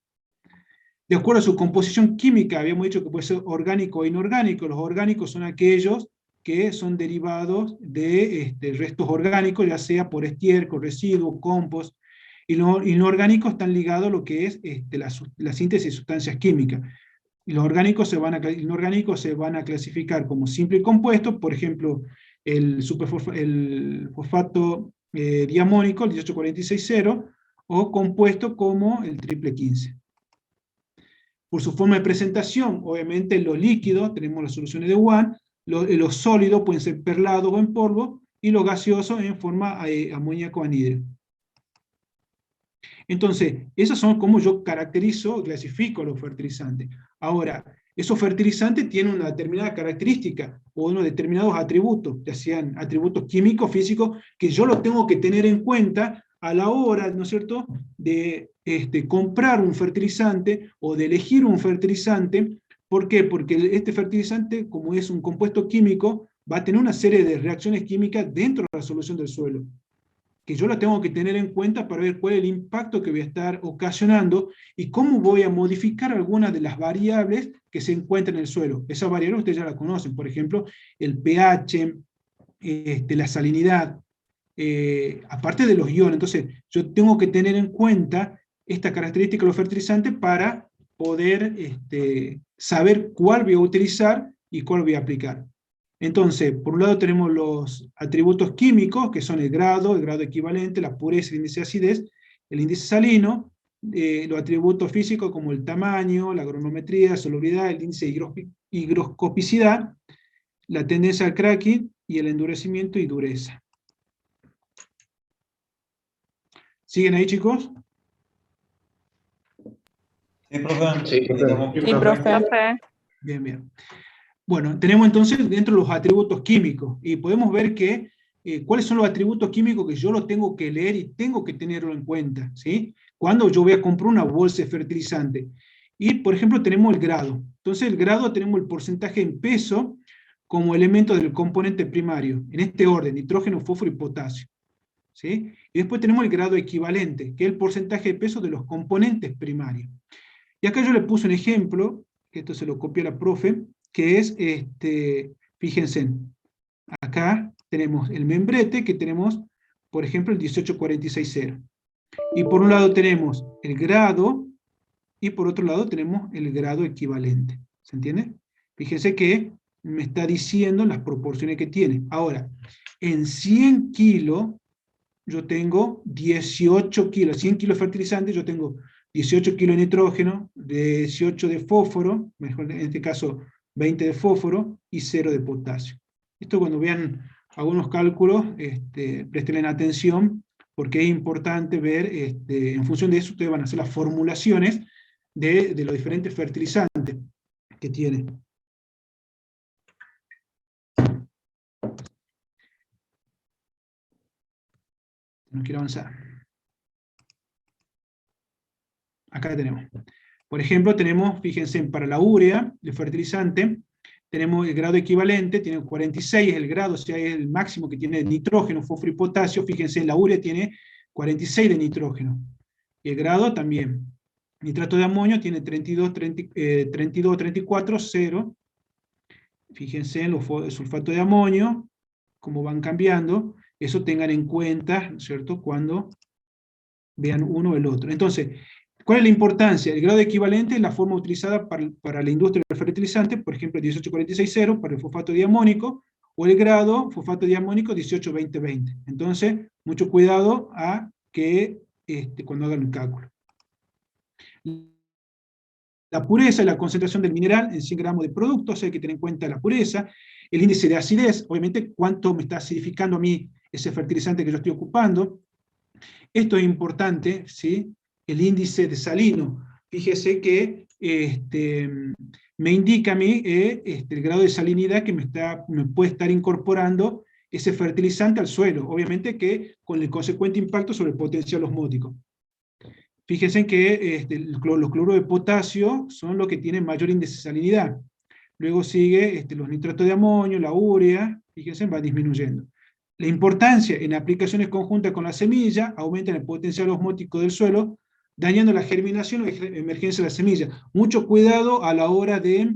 De acuerdo a su composición química, habíamos dicho que puede ser orgánico o inorgánico. Los orgánicos son aquellos que son derivados de restos orgánicos, ya sea por estiércol, residuos, compost, y los inorgánicos están ligados a lo que es la síntesis de sustancias químicas. Y los inorgánicos se van a clasificar como simple y compuesto, por ejemplo, el fosfato diamónico, el 18460, o compuesto como el triple 15. Por su forma de presentación, obviamente los líquidos, tenemos las soluciones de WAN, los sólidos pueden ser perlados o en polvo, y los gaseosos en forma amoníaco anhídrico. Entonces, esos son como yo caracterizo o clasifico los fertilizantes. Ahora, esos fertilizantes tienen una determinada característica, o unos determinados atributos, ya sean atributos químicos, físicos, que yo los tengo que tener en cuenta a la hora, ¿no es cierto?, de comprar un fertilizante, o de elegir un fertilizante. ¿Por qué? Porque este fertilizante, como es un compuesto químico, va a tener una serie de reacciones químicas dentro de la solución del suelo, que yo la tengo que tener en cuenta para ver cuál es el impacto que voy a estar ocasionando y cómo voy a modificar algunas de las variables que se encuentran en el suelo. Esas variables ustedes ya las conocen, por ejemplo, el pH, la salinidad, aparte de los iones. Entonces, yo tengo que tener en cuenta esta característica de los fertilizantes para poder saber cuál voy a utilizar y cuál voy a aplicar. Entonces, por un lado tenemos los atributos químicos, que son el grado equivalente, la pureza, el índice de acidez, el índice salino, los atributos físicos como el tamaño, la granulometría, la solubilidad, el índice de higroscopicidad, la tendencia al cracking y el endurecimiento y dureza. ¿Siguen ahí, chicos? Sí, profe. Sí, Sí, profe. Bien, bien. Bueno, tenemos entonces dentro los atributos químicos, y podemos ver que cuáles son los atributos químicos que yo los tengo que leer y tengo que tenerlo en cuenta, ¿sí? Cuando yo voy a comprar una bolsa de fertilizante. Y, por ejemplo, tenemos el grado. Entonces, el grado tenemos el porcentaje en peso como elemento del componente primario, en este orden, nitrógeno, fósforo y potasio, ¿sí? Y después tenemos el grado equivalente, que es el porcentaje de peso de los componentes primarios. Y acá yo le puse un ejemplo, que esto se lo copió la profe, que es, fíjense, acá tenemos el membrete, que tenemos, por ejemplo, el 18460. Y por un lado tenemos el grado, y por otro lado tenemos el grado equivalente. ¿Se entiende? Fíjense que me está diciendo las proporciones que tiene. Ahora, en 100 kilos, yo tengo 18 kilos, 100 kilos de fertilizante, yo tengo 18 kilos de nitrógeno, 18 de fósforo, mejor en este caso 20 de fósforo y 0 de potasio. Esto cuando vean algunos cálculos, presten atención, porque es importante ver, en función de eso ustedes van a hacer las formulaciones de los diferentes fertilizantes que tiene. No quiero avanzar. Acá tenemos. Por ejemplo, tenemos, fíjense, para la urea, el fertilizante, tenemos el grado equivalente, tiene 46, es el grado, o sea, es el máximo que tiene nitrógeno, fósforo y potasio. Fíjense, la urea tiene 46 de nitrógeno. Y el grado también. Nitrato de amonio tiene 32, 34, 0. Fíjense en los sulfatos de amonio, cómo van cambiando. Eso tengan en cuenta, ¿no es cierto?, cuando vean uno o el otro. Entonces, ¿cuál es la importancia? El grado equivalente es la forma utilizada para la industria del fertilizante, por ejemplo, 18460 para el fosfato diamónico, o el grado fosfato diamónico 18-20-20. Entonces, mucho cuidado a que cuando hagan el cálculo. La pureza y la concentración del mineral en 100 gramos de producto, o sea, hay que tener en cuenta la pureza. El índice de acidez, obviamente, cuánto me está acidificando a mí ese fertilizante que yo estoy ocupando. Esto es importante, ¿sí? El índice de salino. Fíjese que me indica a mí el grado de salinidad que me puede estar incorporando ese fertilizante al suelo, obviamente que con el consecuente impacto sobre el potencial osmótico. Fíjense que los cloruros de potasio son los que tienen mayor índice de salinidad. Luego sigue los nitratos de amonio, la urea, fíjense, va disminuyendo. La importancia en aplicaciones conjuntas con la semilla aumenta el potencial osmótico del suelo, dañando la germinación o emergencia de la semilla. Mucho cuidado a la hora de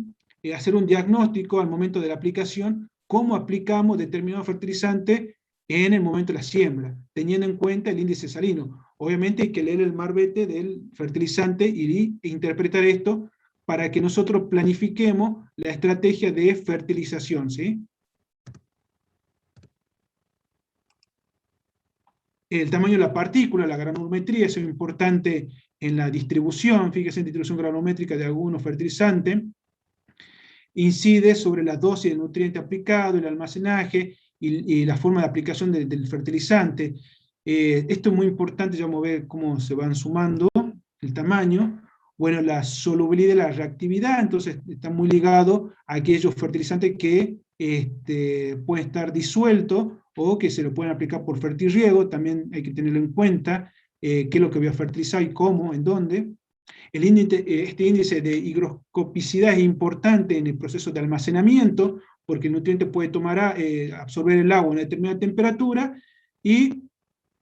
hacer un diagnóstico al momento de la aplicación, cómo aplicamos determinado fertilizante en el momento de la siembra, teniendo en cuenta el índice salino. Obviamente hay que leer el marbete del fertilizante e interpretar esto para que nosotros planifiquemos la estrategia de fertilización, ¿sí? El tamaño de la partícula, la granulometría, eso es importante en la distribución, fíjense en distribución granulométrica de algunos fertilizantes, incide sobre la dosis de nutriente aplicado, el almacenaje y la forma de aplicación del fertilizante. Esto es muy importante, ya vamos a ver cómo se van sumando el tamaño. Bueno, la solubilidad y la reactividad, entonces está muy ligado a aquellos fertilizantes que pueden estar disueltos o que se lo pueden aplicar por fertirriego, también hay que tenerlo en cuenta, qué es lo que voy a fertilizar y cómo, en dónde. Este índice de higroscopicidad es importante en el proceso de almacenamiento, porque el nutriente puede absorber el agua a una determinada temperatura y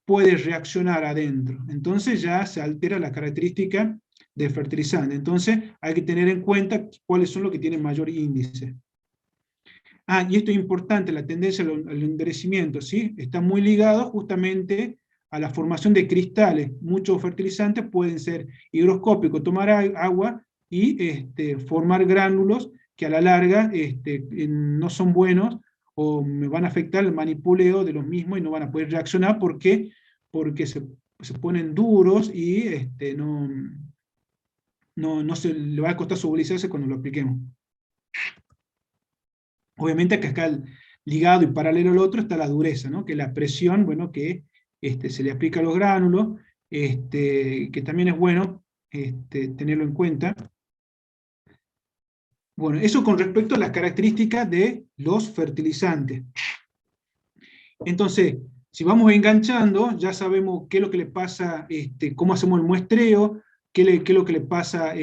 puede reaccionar adentro. Entonces ya se altera la característica del fertilizante. Entonces hay que tener en cuenta cuáles son los que tienen mayor índice. Y esto es importante, la tendencia al endurecimiento, ¿sí? Está muy ligado justamente a la formación de cristales. Muchos fertilizantes pueden ser higroscópicos, tomar agua y formar gránulos que a la larga no son buenos o me van a afectar el manipuleo de los mismos y no van a poder reaccionar porque se ponen duros y no se le va a costar solubilizarse cuando lo apliquemos. Obviamente que acá ligado y paralelo al otro está la dureza, ¿no? Que la presión, bueno, que se le aplica a los gránulos, que también es bueno tenerlo en cuenta. Bueno, eso con respecto a las características de los fertilizantes. Entonces, si vamos enganchando, ya sabemos qué es lo que le pasa, cómo hacemos el muestreo, qué es lo que le pasa,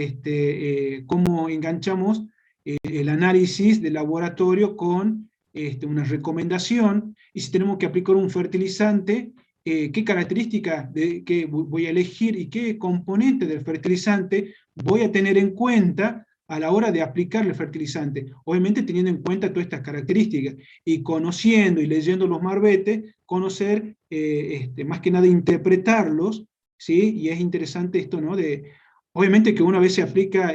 cómo enganchamos el análisis del laboratorio con una recomendación, y si tenemos que aplicar un fertilizante, qué características que voy a elegir y qué componente del fertilizante voy a tener en cuenta a la hora de aplicar el fertilizante, obviamente teniendo en cuenta todas estas características, y conociendo y leyendo los marbetes, conocer, más que nada interpretarlos, ¿sí? Y es interesante esto, ¿no? Obviamente que una vez se aplica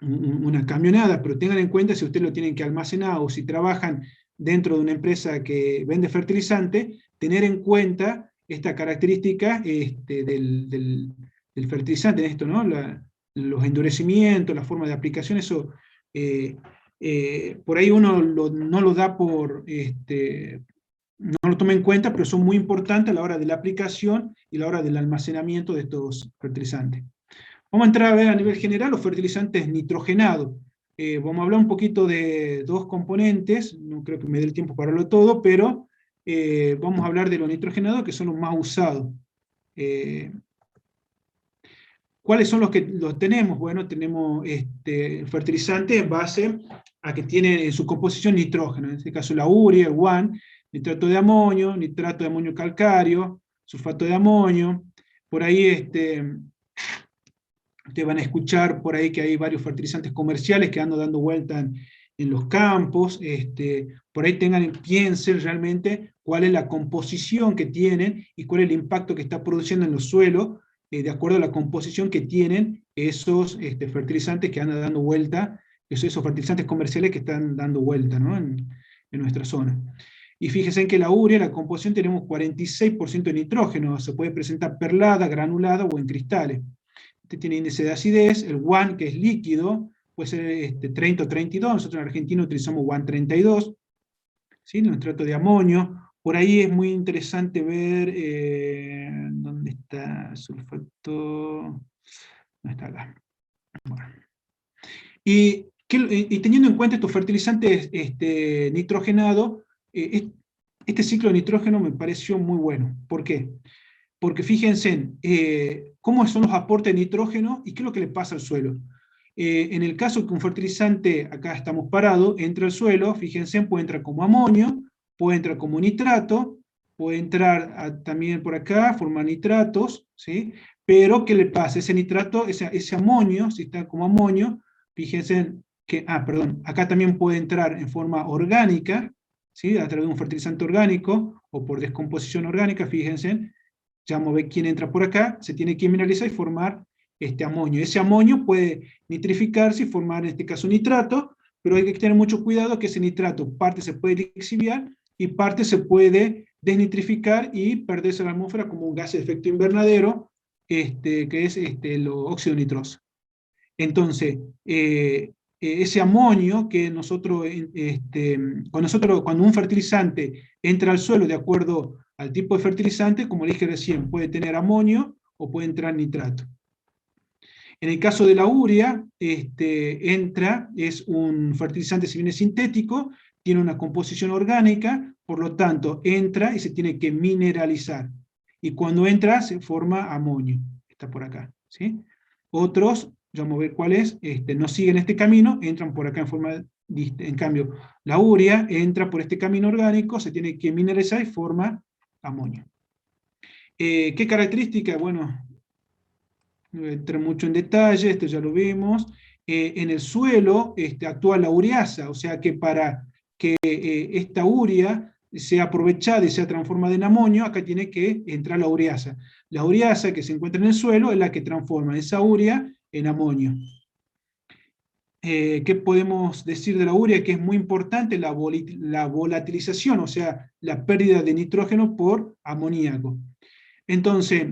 una camionada, pero tengan en cuenta si ustedes lo tienen que almacenar o si trabajan dentro de una empresa que vende fertilizante, tener en cuenta esta característica del fertilizante, en esto, ¿no? Los endurecimientos, la forma de aplicación, eso por ahí uno no lo da no lo toma en cuenta, pero son muy importantes a la hora de la aplicación y a la hora del almacenamiento de estos fertilizantes. Vamos a entrar a ver a nivel general los fertilizantes nitrogenados. Vamos a hablar un poquito de dos componentes, no creo que me dé el tiempo para hablarlo todo, pero vamos a hablar de los nitrogenados, que son los más usados. ¿Cuáles son los que los tenemos? Bueno, tenemos fertilizantes en base a que tienen en su composición nitrógeno, en este caso la urea, el guan, nitrato de amonio calcáreo, sulfato de amonio. Por ahí ustedes van a escuchar por ahí que hay varios fertilizantes comerciales que andan dando vuelta en los campos. Por ahí piensen realmente cuál es la composición que tienen y cuál es el impacto que está produciendo en los suelos, de acuerdo a la composición que tienen esos fertilizantes que andan dando vuelta, esos fertilizantes comerciales que están dando vuelta, ¿no? en nuestra zona. Y fíjense que la urea, la composición, tenemos 46% de nitrógeno, se puede presentar perlada, granulada o en cristales. Este tiene índice de acidez, el guan, que es líquido, puede ser 30 o 32, nosotros en Argentina utilizamos guan 32, ¿sí? Nitrato de amonio, Por ahí es muy interesante ver, ¿dónde está el sulfato? No está acá. Bueno. Y teniendo en cuenta estos fertilizantes nitrogenados, este ciclo de nitrógeno me pareció muy bueno. ¿Por qué? Porque fíjense cómo son los aportes de nitrógeno y qué es lo que le pasa al suelo. En el caso que un fertilizante, acá estamos parados, entra al suelo, fíjense, puede entrar como amonio, puede entrar como nitrato, puede entrar también por acá, formar nitratos, ¿sí? Pero ¿qué le pasa? Ese nitrato, ese amonio, si está como amonio, fíjense que, perdón, acá también puede entrar en forma orgánica, ¿sí? A través de un fertilizante orgánico, o por descomposición orgánica, fíjense, ya vamos a ver quién entra por acá, se tiene que mineralizar y formar este amonio. Ese amonio puede nitrificarse y formar, en este caso, nitrato, pero hay que tener mucho cuidado que ese nitrato, parte se puede lixiviar y parte se puede desnitrificar y perderse en la atmósfera como un gas de efecto invernadero, que es el óxido nitroso. Entonces, ese amonio que nosotros, cuando un fertilizante entra al suelo de acuerdo al tipo de fertilizante, como le dije recién, puede tener amonio o puede entrar nitrato. En el caso de la urea, es un fertilizante, si bien es sintético, tiene una composición orgánica, por lo tanto, entra y se tiene que mineralizar. Y cuando entra, se forma amonio. Está por acá, ¿sí? Otros, ya vamos a ver cuál es, no siguen este camino, entran por acá en forma, en cambio, la urea entra por este camino orgánico, se tiene que mineralizar y forma amonio. ¿Qué características? Bueno, no voy a entrar mucho en detalle, esto ya lo vimos. En el suelo actúa la ureasa, o sea que para que esta urea sea aprovechada y sea transformada en amonio, acá tiene que entrar la ureasa. La ureasa que se encuentra en el suelo es la que transforma esa urea en amonio. ¿Qué podemos decir de la urea? Que es muy importante la volatilización, o sea, la pérdida de nitrógeno por amoníaco. Entonces,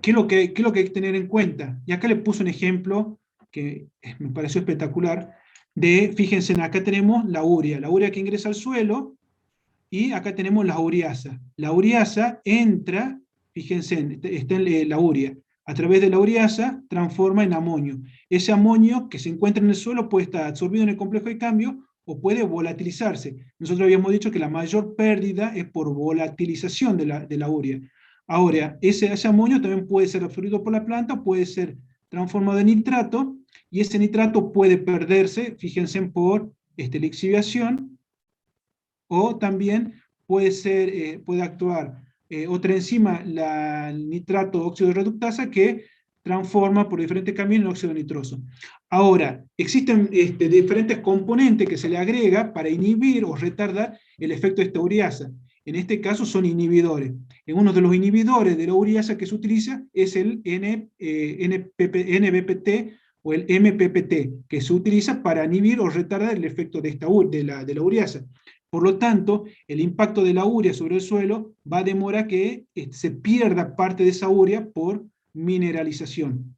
¿qué es lo que hay que tener en cuenta? Y acá le puse un ejemplo que me pareció espectacular, fíjense, acá tenemos la urea que ingresa al suelo, y acá tenemos la ureasa. La ureasa entra, fíjense, está en la urea, a través de la ureasa transforma en amonio. Ese amonio que se encuentra en el suelo puede estar absorbido en el complejo de cambio o puede volatilizarse. Nosotros habíamos dicho que la mayor pérdida es por volatilización de la urea. Ahora, ese amonio también puede ser absorbido por la planta, puede ser transformado en nitrato, y ese nitrato puede perderse, fíjense, por lixiviación, o también puede actuar otra enzima, la nitrato óxido de reductasa, que transforma por diferentes caminos en óxido nitroso. Ahora, existen diferentes componentes que se le agrega para inhibir o retardar el efecto de esta ureasa. En este caso son inhibidores. Uno de los inhibidores de la ureasa que se utiliza es el NBPT o el MPPT, que se utiliza para inhibir o retardar el efecto de la ureasa. Por lo tanto, el impacto de la urea sobre el suelo va a demorar que se pierda parte de esa urea por mineralización,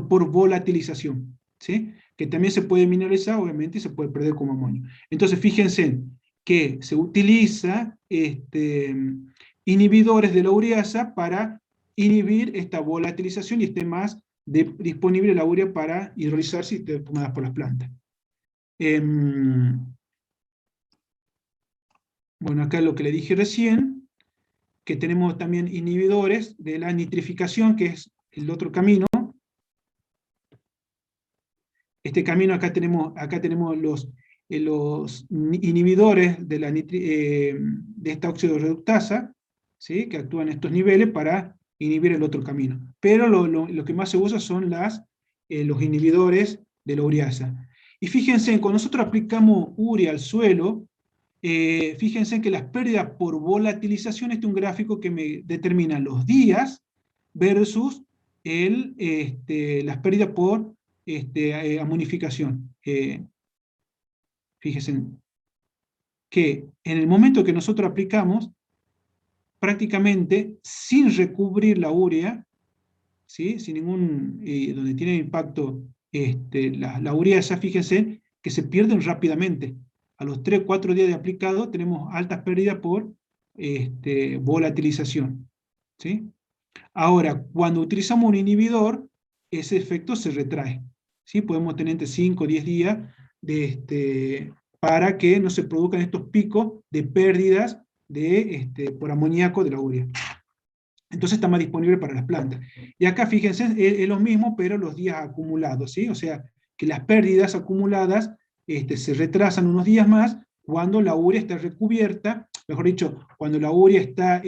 por volatilización, ¿sí? Que también se puede mineralizar, obviamente, y se puede perder como amonio. Entonces, fíjense que se utiliza inhibidores de la ureasa para inhibir esta volatilización y esté más disponible la urea para hidrolizarse y esté tomada por las plantas. Bueno, acá lo que le dije recién, que tenemos también inhibidores de la nitrificación, que es el otro camino. Este camino acá tenemos los inhibidores de esta óxido reductasa, ¿sí? Que actúan en estos niveles para inhibir el otro camino. Pero lo que más se usa son los inhibidores de la ureasa. Y fíjense, cuando nosotros aplicamos urea al suelo, fíjense que las pérdidas por volatilización, este es un gráfico que me determina los días versus las pérdidas por amonificación. Fíjense que en el momento que nosotros aplicamos, prácticamente sin recubrir la urea, ¿sí? Sin ningún, donde tiene impacto la ureasa, fíjense que se pierden rápidamente. A los 3 o 4 días de aplicado tenemos altas pérdidas por volatilización, ¿sí? Ahora, cuando utilizamos un inhibidor, ese efecto se retrae, ¿sí? Podemos tener entre 5 o 10 días para que no se produzcan estos picos de pérdidas por amoníaco de la urea. Entonces está más disponible para las plantas. Y acá, fíjense, es lo mismo, pero los días acumulados, ¿sí? O sea, que las pérdidas acumuladas se retrasan unos días más cuando la urea está recubierta, mejor dicho, cuando la urea está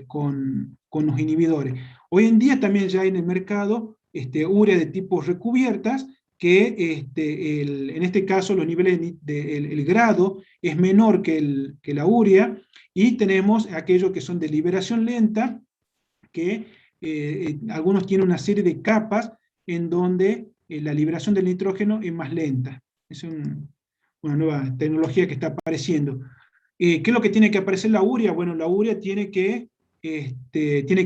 con los inhibidores. Hoy en día también ya hay en el mercado urea de tipo recubiertas, que en este caso los niveles el grado es menor que la urea, y tenemos aquellos que son de liberación lenta, que algunos tienen una serie de capas en donde la liberación del nitrógeno es más lenta. Es una nueva tecnología que está apareciendo. ¿Qué es lo que tiene que aparecer la urea? Bueno, la urea tiene que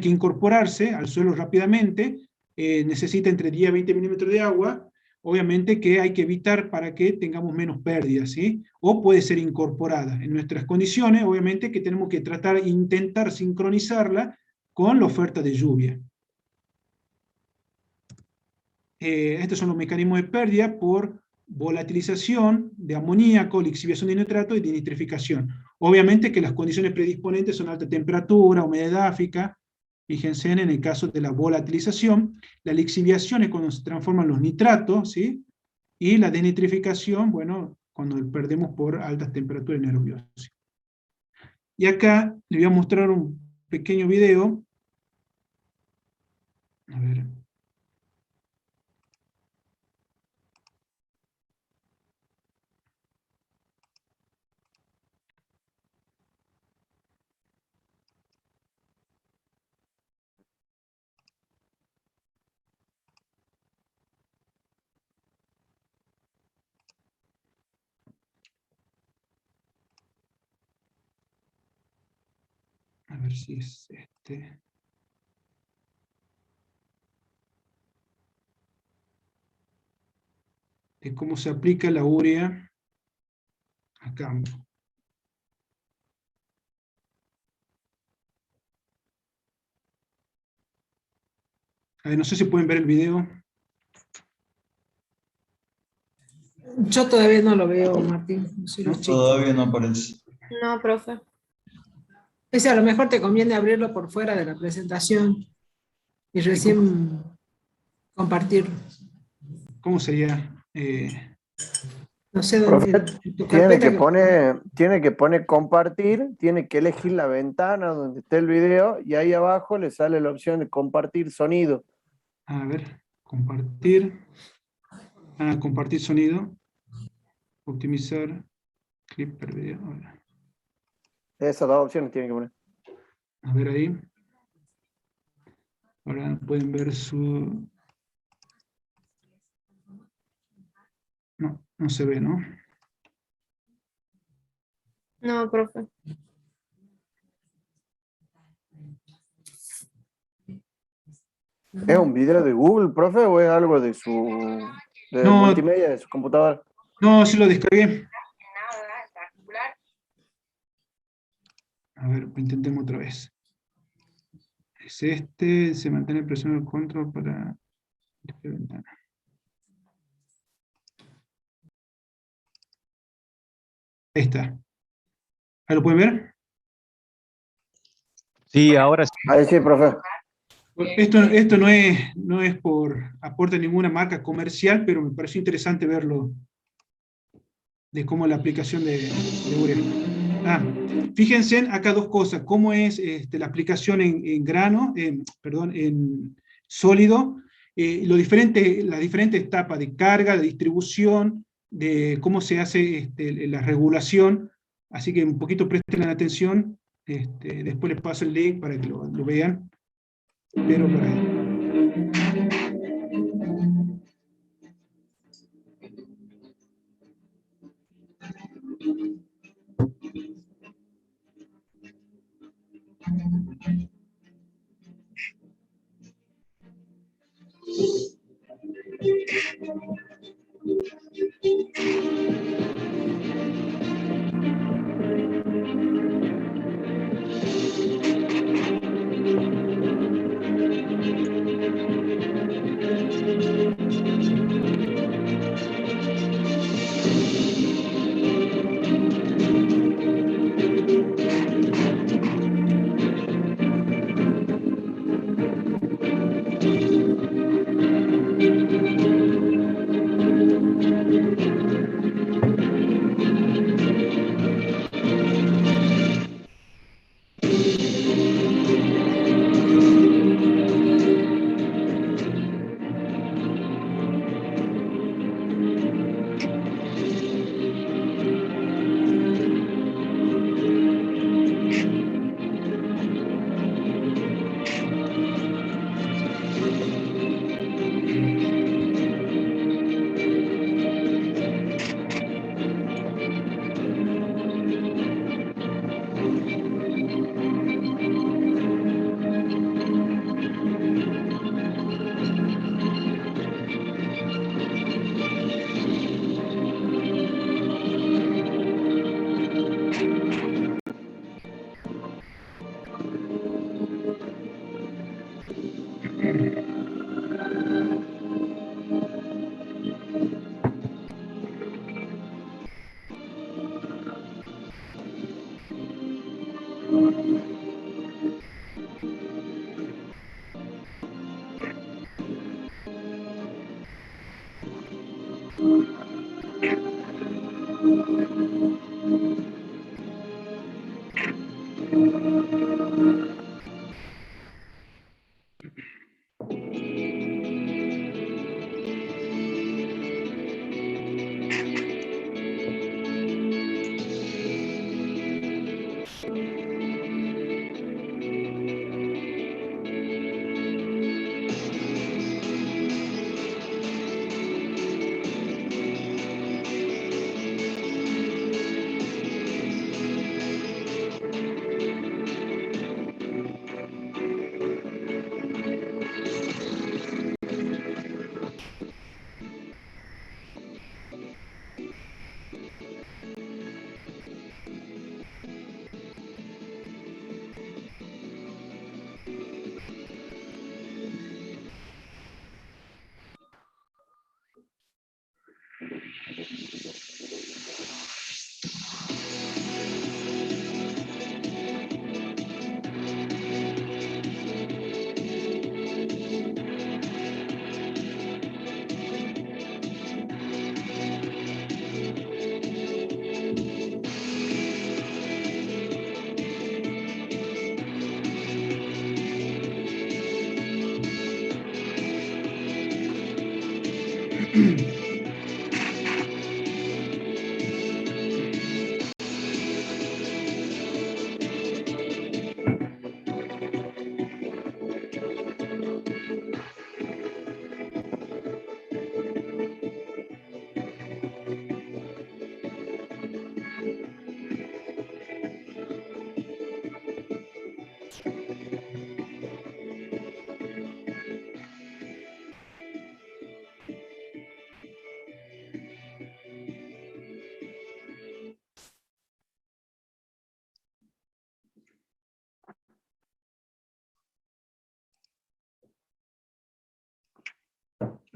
incorporarse al suelo rápidamente, necesita entre 10 a 20 milímetros de agua, obviamente que hay que evitar para que tengamos menos pérdidas, ¿sí? O puede ser incorporada. En nuestras condiciones, obviamente que tenemos que intentar sincronizarla con la oferta de lluvia. Estos son los mecanismos de pérdida por volatilización de amoníaco, lixiviación de nitrato y de nitrificación. Obviamente que las condiciones predisponentes son alta temperatura, humedad edáfica. Fíjense en el caso de la volatilización, la lixiviación es cuando se transforman los nitratos, ¿sí? Y la denitrificación, bueno, cuando perdemos por altas temperaturas en aerobiosis. Y acá les voy a mostrar un pequeño video. A ver. A ver si es de cómo se aplica la urea a campo. A ver, no sé si pueden ver el video. Yo todavía no lo veo, Martín. No sé los chicos. Todavía no aparece. No, profe. Ese a lo mejor te conviene abrirlo por fuera de la presentación y recién compartirlo. ¿Cómo sería? No sé Profe, dónde. En tu tiene que carpeta poner compartir, tiene que elegir la ventana donde esté el video y ahí abajo le sale la opción de compartir sonido. A ver, compartir. Compartir sonido. Optimizar. Clip per video. Esas dos opciones tiene que poner. A ver ahí. Ahora pueden ver su... No, no se ve, ¿no? No, profe. ¿Es un video de Google, profe, o es algo de su No. multimedia, de su computadora? No, sí lo descargué. A ver, intentemos otra vez. Es se mantiene presionado el control para esta ventana. Ahí está. ¿Ahí lo pueden ver? Sí, ahora sí. Ahí sí, profe. Esto no es por aporte de ninguna marca comercial, pero me pareció interesante verlo, de cómo la aplicación de urea. Fíjense acá dos cosas, cómo es la aplicación en grano, en sólido, las diferentes etapas de carga, de distribución, de cómo se hace la regulación, así que un poquito presten atención, después les paso el link para que lo vean, pero por ahí.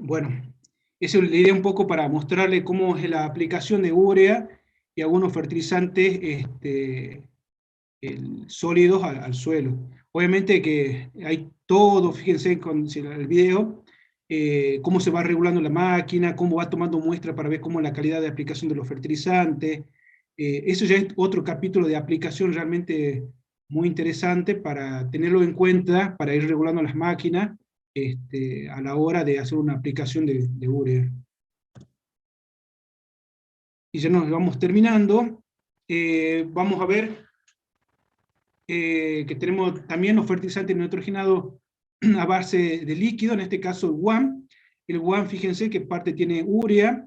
Bueno, eso es la idea un poco para mostrarle cómo es la aplicación de urea y algunos fertilizantes sólidos al suelo. Obviamente que hay todo, fíjense con el video, cómo se va regulando la máquina, cómo va tomando muestra para ver cómo es la calidad de aplicación de los fertilizantes. Eso ya es otro capítulo de aplicación realmente muy interesante para tenerlo en cuenta, para ir regulando las máquinas a la hora de hacer una aplicación de urea. Y ya nos vamos terminando. Vamos a ver que tenemos también los fertilizantes nitrogenados a base de líquido, en este caso el WAN. El WAN, fíjense que parte tiene urea,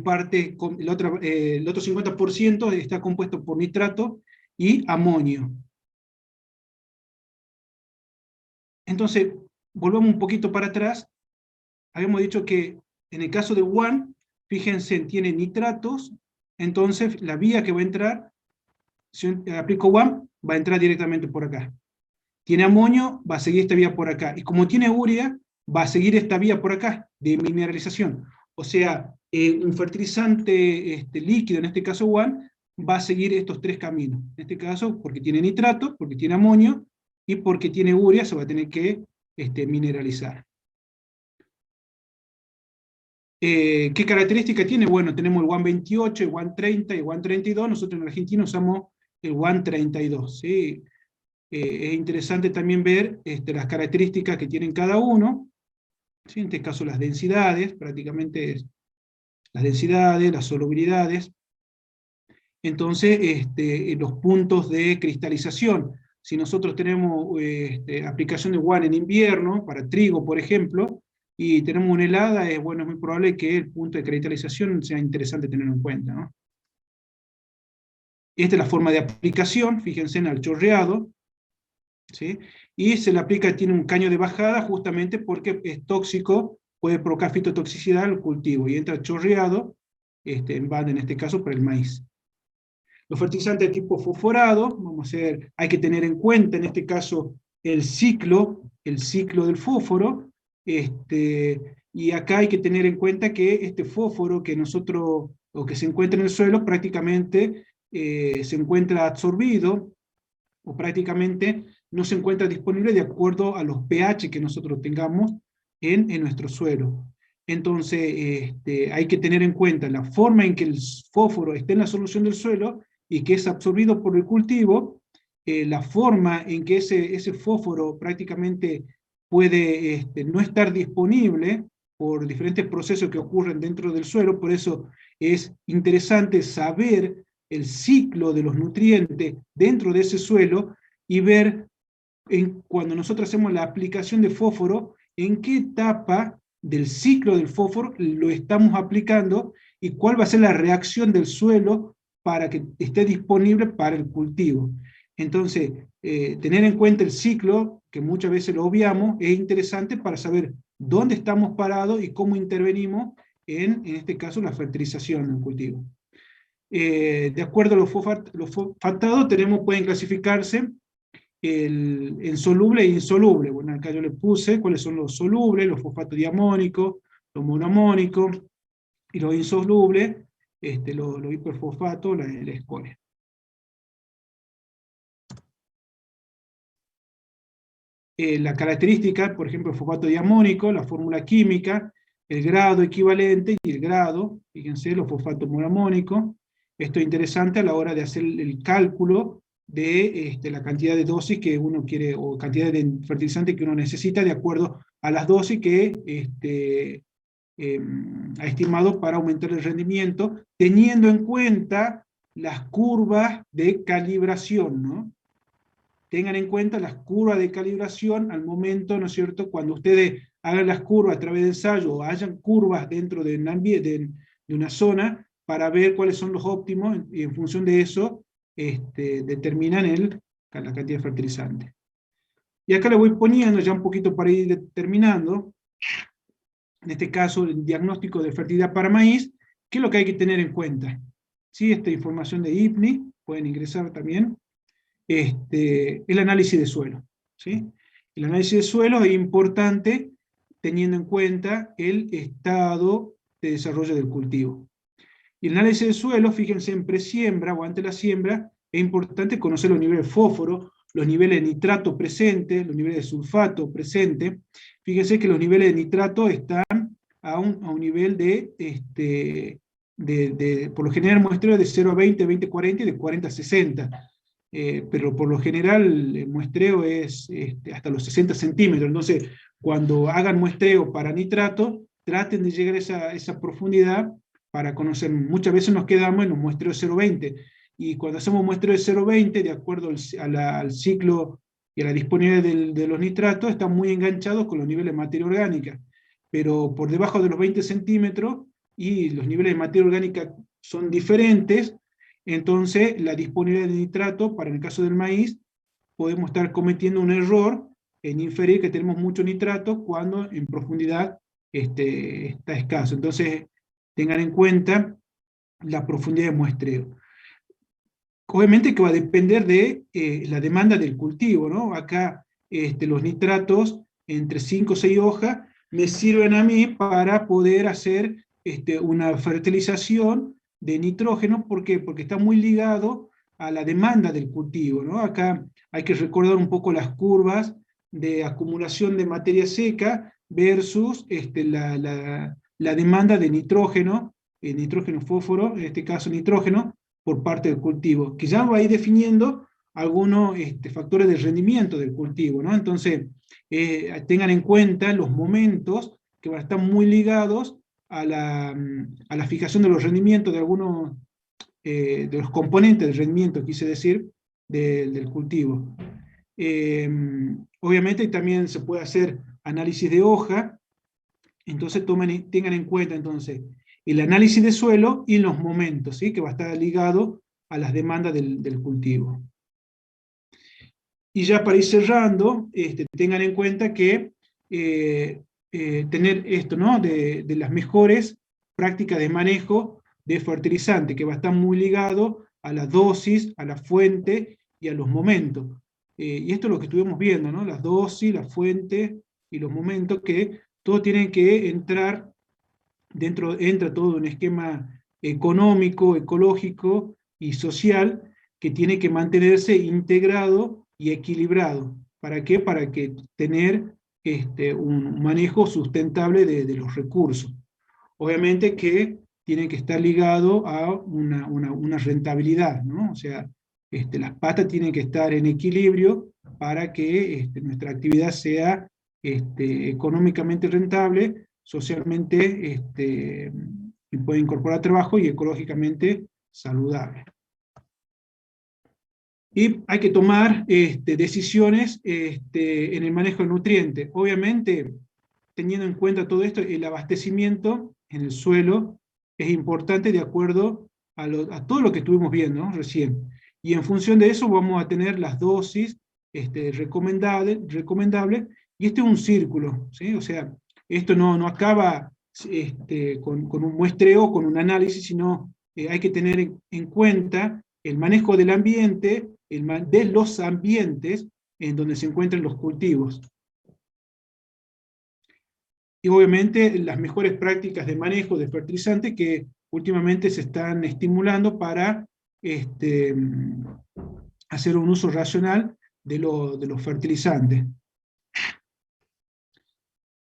parte con el otro 50% está compuesto por nitrato y amonio. Entonces, volvamos un poquito para atrás. Habíamos dicho que en el caso de WAN, fíjense, tiene nitratos, entonces la vía que va a entrar, si aplico WAN, va a entrar directamente por acá. Tiene amonio, va a seguir esta vía por acá. Y como tiene urea, va a seguir esta vía por acá, de mineralización. O sea, un fertilizante líquido, en este caso WAN, va a seguir estos tres caminos. En este caso, porque tiene nitrato, porque tiene amonio, y porque tiene urea, se va a tener que mineralizar. ¿Qué característica tiene? Bueno, tenemos el WAN 28, el WAN 30 y el WAN 32. Nosotros en Argentina usamos el WAN 32. ¿Sí? Es interesante también ver las características que tienen cada uno. ¿Sí? En este caso las densidades, prácticamente las densidades, las solubilidades. Entonces, los puntos de cristalización. Si nosotros tenemos aplicación de WAN en invierno, para trigo, por ejemplo, y tenemos una helada, bueno, es muy probable que el punto de cristalización sea interesante tenerlo en cuenta, ¿no? Esta es la forma de aplicación, fíjense en el chorreado, ¿sí? Y se le aplica, tiene un caño de bajada, justamente porque es tóxico, puede provocar fitotoxicidad al cultivo, y entra chorreado, van en este caso para el maíz. Los fertilizantes de tipo fosforado, hay que tener en cuenta en este caso el ciclo del fósforo, y acá hay que tener en cuenta que este fósforo que se encuentra en el suelo prácticamente se encuentra absorbido, o prácticamente no se encuentra disponible de acuerdo a los pH que nosotros tengamos en nuestro suelo. Entonces hay que tener en cuenta la forma en que el fósforo está en la solución del suelo y que es absorbido por el cultivo, la forma en que ese fósforo prácticamente puede no estar disponible por diferentes procesos que ocurren dentro del suelo. Por eso es interesante saber el ciclo de los nutrientes dentro de ese suelo y ver cuando nosotros hacemos la aplicación de fósforo, en qué etapa del ciclo del fósforo lo estamos aplicando y cuál va a ser la reacción del suelo para que esté disponible para el cultivo. Entonces, tener en cuenta el ciclo, que muchas veces lo obviamos, es interesante para saber dónde estamos parados y cómo intervenimos en este caso, la fertilización del cultivo. De acuerdo a los fosfatados, pueden clasificarse en soluble e insoluble. Bueno, acá yo le puse cuáles son los solubles, los fosfatos diamónicos, los monoamónicos, y los insolubles, los hiperfosfatos, la escoria. La característica, por ejemplo, el fosfato diamónico, la fórmula química, el grado equivalente y el grado, fíjense, los fosfatos monoamónicos. Esto es interesante a la hora de hacer el cálculo de la cantidad de dosis que uno quiere, o cantidad de fertilizante que uno necesita de acuerdo a las dosis que ha estimado para aumentar el rendimiento, teniendo en cuenta las curvas de calibración, ¿no? Tengan en cuenta las curvas de calibración al momento, ¿no es cierto?, cuando ustedes hagan las curvas a través de ensayo, o hayan curvas dentro de un ambiente, de una zona, para ver cuáles son los óptimos, y en función de eso, determinan la cantidad de fertilizante. Y acá le voy poniendo ya un poquito para ir terminando, en este caso el diagnóstico de fertilidad para maíz, ¿qué es lo que hay que tener en cuenta? ¿Sí? Esta información de IPNI, pueden ingresar también, el análisis de suelo, ¿sí? El análisis de suelo es importante teniendo en cuenta el estado de desarrollo del cultivo. Y el análisis de suelo, fíjense, en presiembra o ante la siembra, es importante conocer los niveles de fósforo, los niveles de nitrato presentes, los niveles de sulfato presentes. Fíjense que los niveles de nitrato están a un nivel por lo general muestreo de 0 a 20, 20 a 40 y de 40 a 60. Pero por lo general el muestreo es hasta los 60 centímetros. Entonces, cuando hagan muestreo para nitrato, traten de llegar a esa profundidad para conocer. Muchas veces nos quedamos en un muestreo de 0,20, y cuando hacemos muestreo de 0,20, de acuerdo al ciclo y a la disponibilidad de los nitratos, están muy enganchados con los niveles de materia orgánica, pero por debajo de los 20 centímetros, y los niveles de materia orgánica son diferentes, entonces la disponibilidad de nitrato, para el caso del maíz, podemos estar cometiendo un error en inferir que tenemos mucho nitrato cuando en profundidad está escaso. Entonces, tengan en cuenta la profundidad de muestreo. Obviamente que va a depender de la demanda del cultivo, ¿no? Acá los nitratos entre 5 o 6 hojas me sirven a mí para poder hacer una fertilización de nitrógeno. ¿Por qué? Porque está muy ligado a la demanda del cultivo, ¿no? Acá hay que recordar un poco las curvas de acumulación de materia seca versus la demanda de nitrógeno, nitrógeno-fósforo, en este caso nitrógeno, por parte del cultivo, que ya va a ir definiendo algunos factores de rendimiento del cultivo, ¿no? Entonces, tengan en cuenta los momentos que van a estar muy ligados a la fijación de los rendimientos de algunos de los componentes del rendimiento, quise decir, del cultivo. Obviamente también se puede hacer análisis de hoja. Entonces tengan en cuenta entonces el análisis de suelo y los momentos, ¿sí? Que va a estar ligado a las demandas del cultivo. Y ya para ir cerrando, tengan en cuenta que tener esto, ¿no? de las mejores prácticas de manejo de fertilizante, que va a estar muy ligado a la dosis, a la fuente y a los momentos. Y esto es lo que estuvimos viendo, ¿no? Las dosis, la fuente y los momentos, que todos tienen que entrar entra todo un esquema económico, ecológico y social que tiene que mantenerse integrado y equilibrado. ¿Para qué? Para que tener un manejo sustentable de los recursos. Obviamente que tiene que estar ligado a una rentabilidad, ¿no? O sea, las patas tienen que estar en equilibrio para que nuestra actividad sea económicamente rentable, socialmente y pueda incorporar trabajo, y ecológicamente saludable. Y hay que tomar decisiones en el manejo de nutrientes. Obviamente, teniendo en cuenta todo esto, el abastecimiento en el suelo es importante de acuerdo a todo lo que estuvimos viendo, ¿no?, recién. Y en función de eso vamos a tener las dosis recomendables, y este es un círculo, ¿sí? O sea, esto no acaba con un muestreo, con un análisis, sino hay que tener en cuenta el manejo del ambiente, de los ambientes en donde se encuentran los cultivos. Y obviamente las mejores prácticas de manejo de fertilizantes que últimamente se están estimulando para hacer un uso racional de los fertilizantes.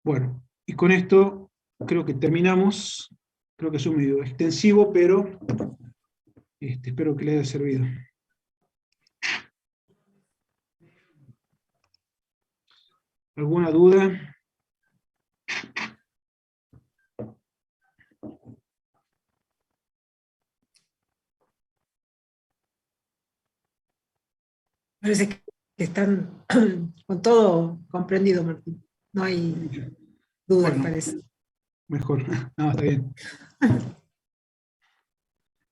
Bueno, y con esto creo que terminamos. Creo que es un medio extensivo, pero espero que les haya servido. ¿Alguna duda? Parece que están con todo comprendido, Martín. No hay dudas, Bueno, parece. mejor. No, está bien.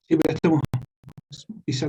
Sí, pero estamos pisando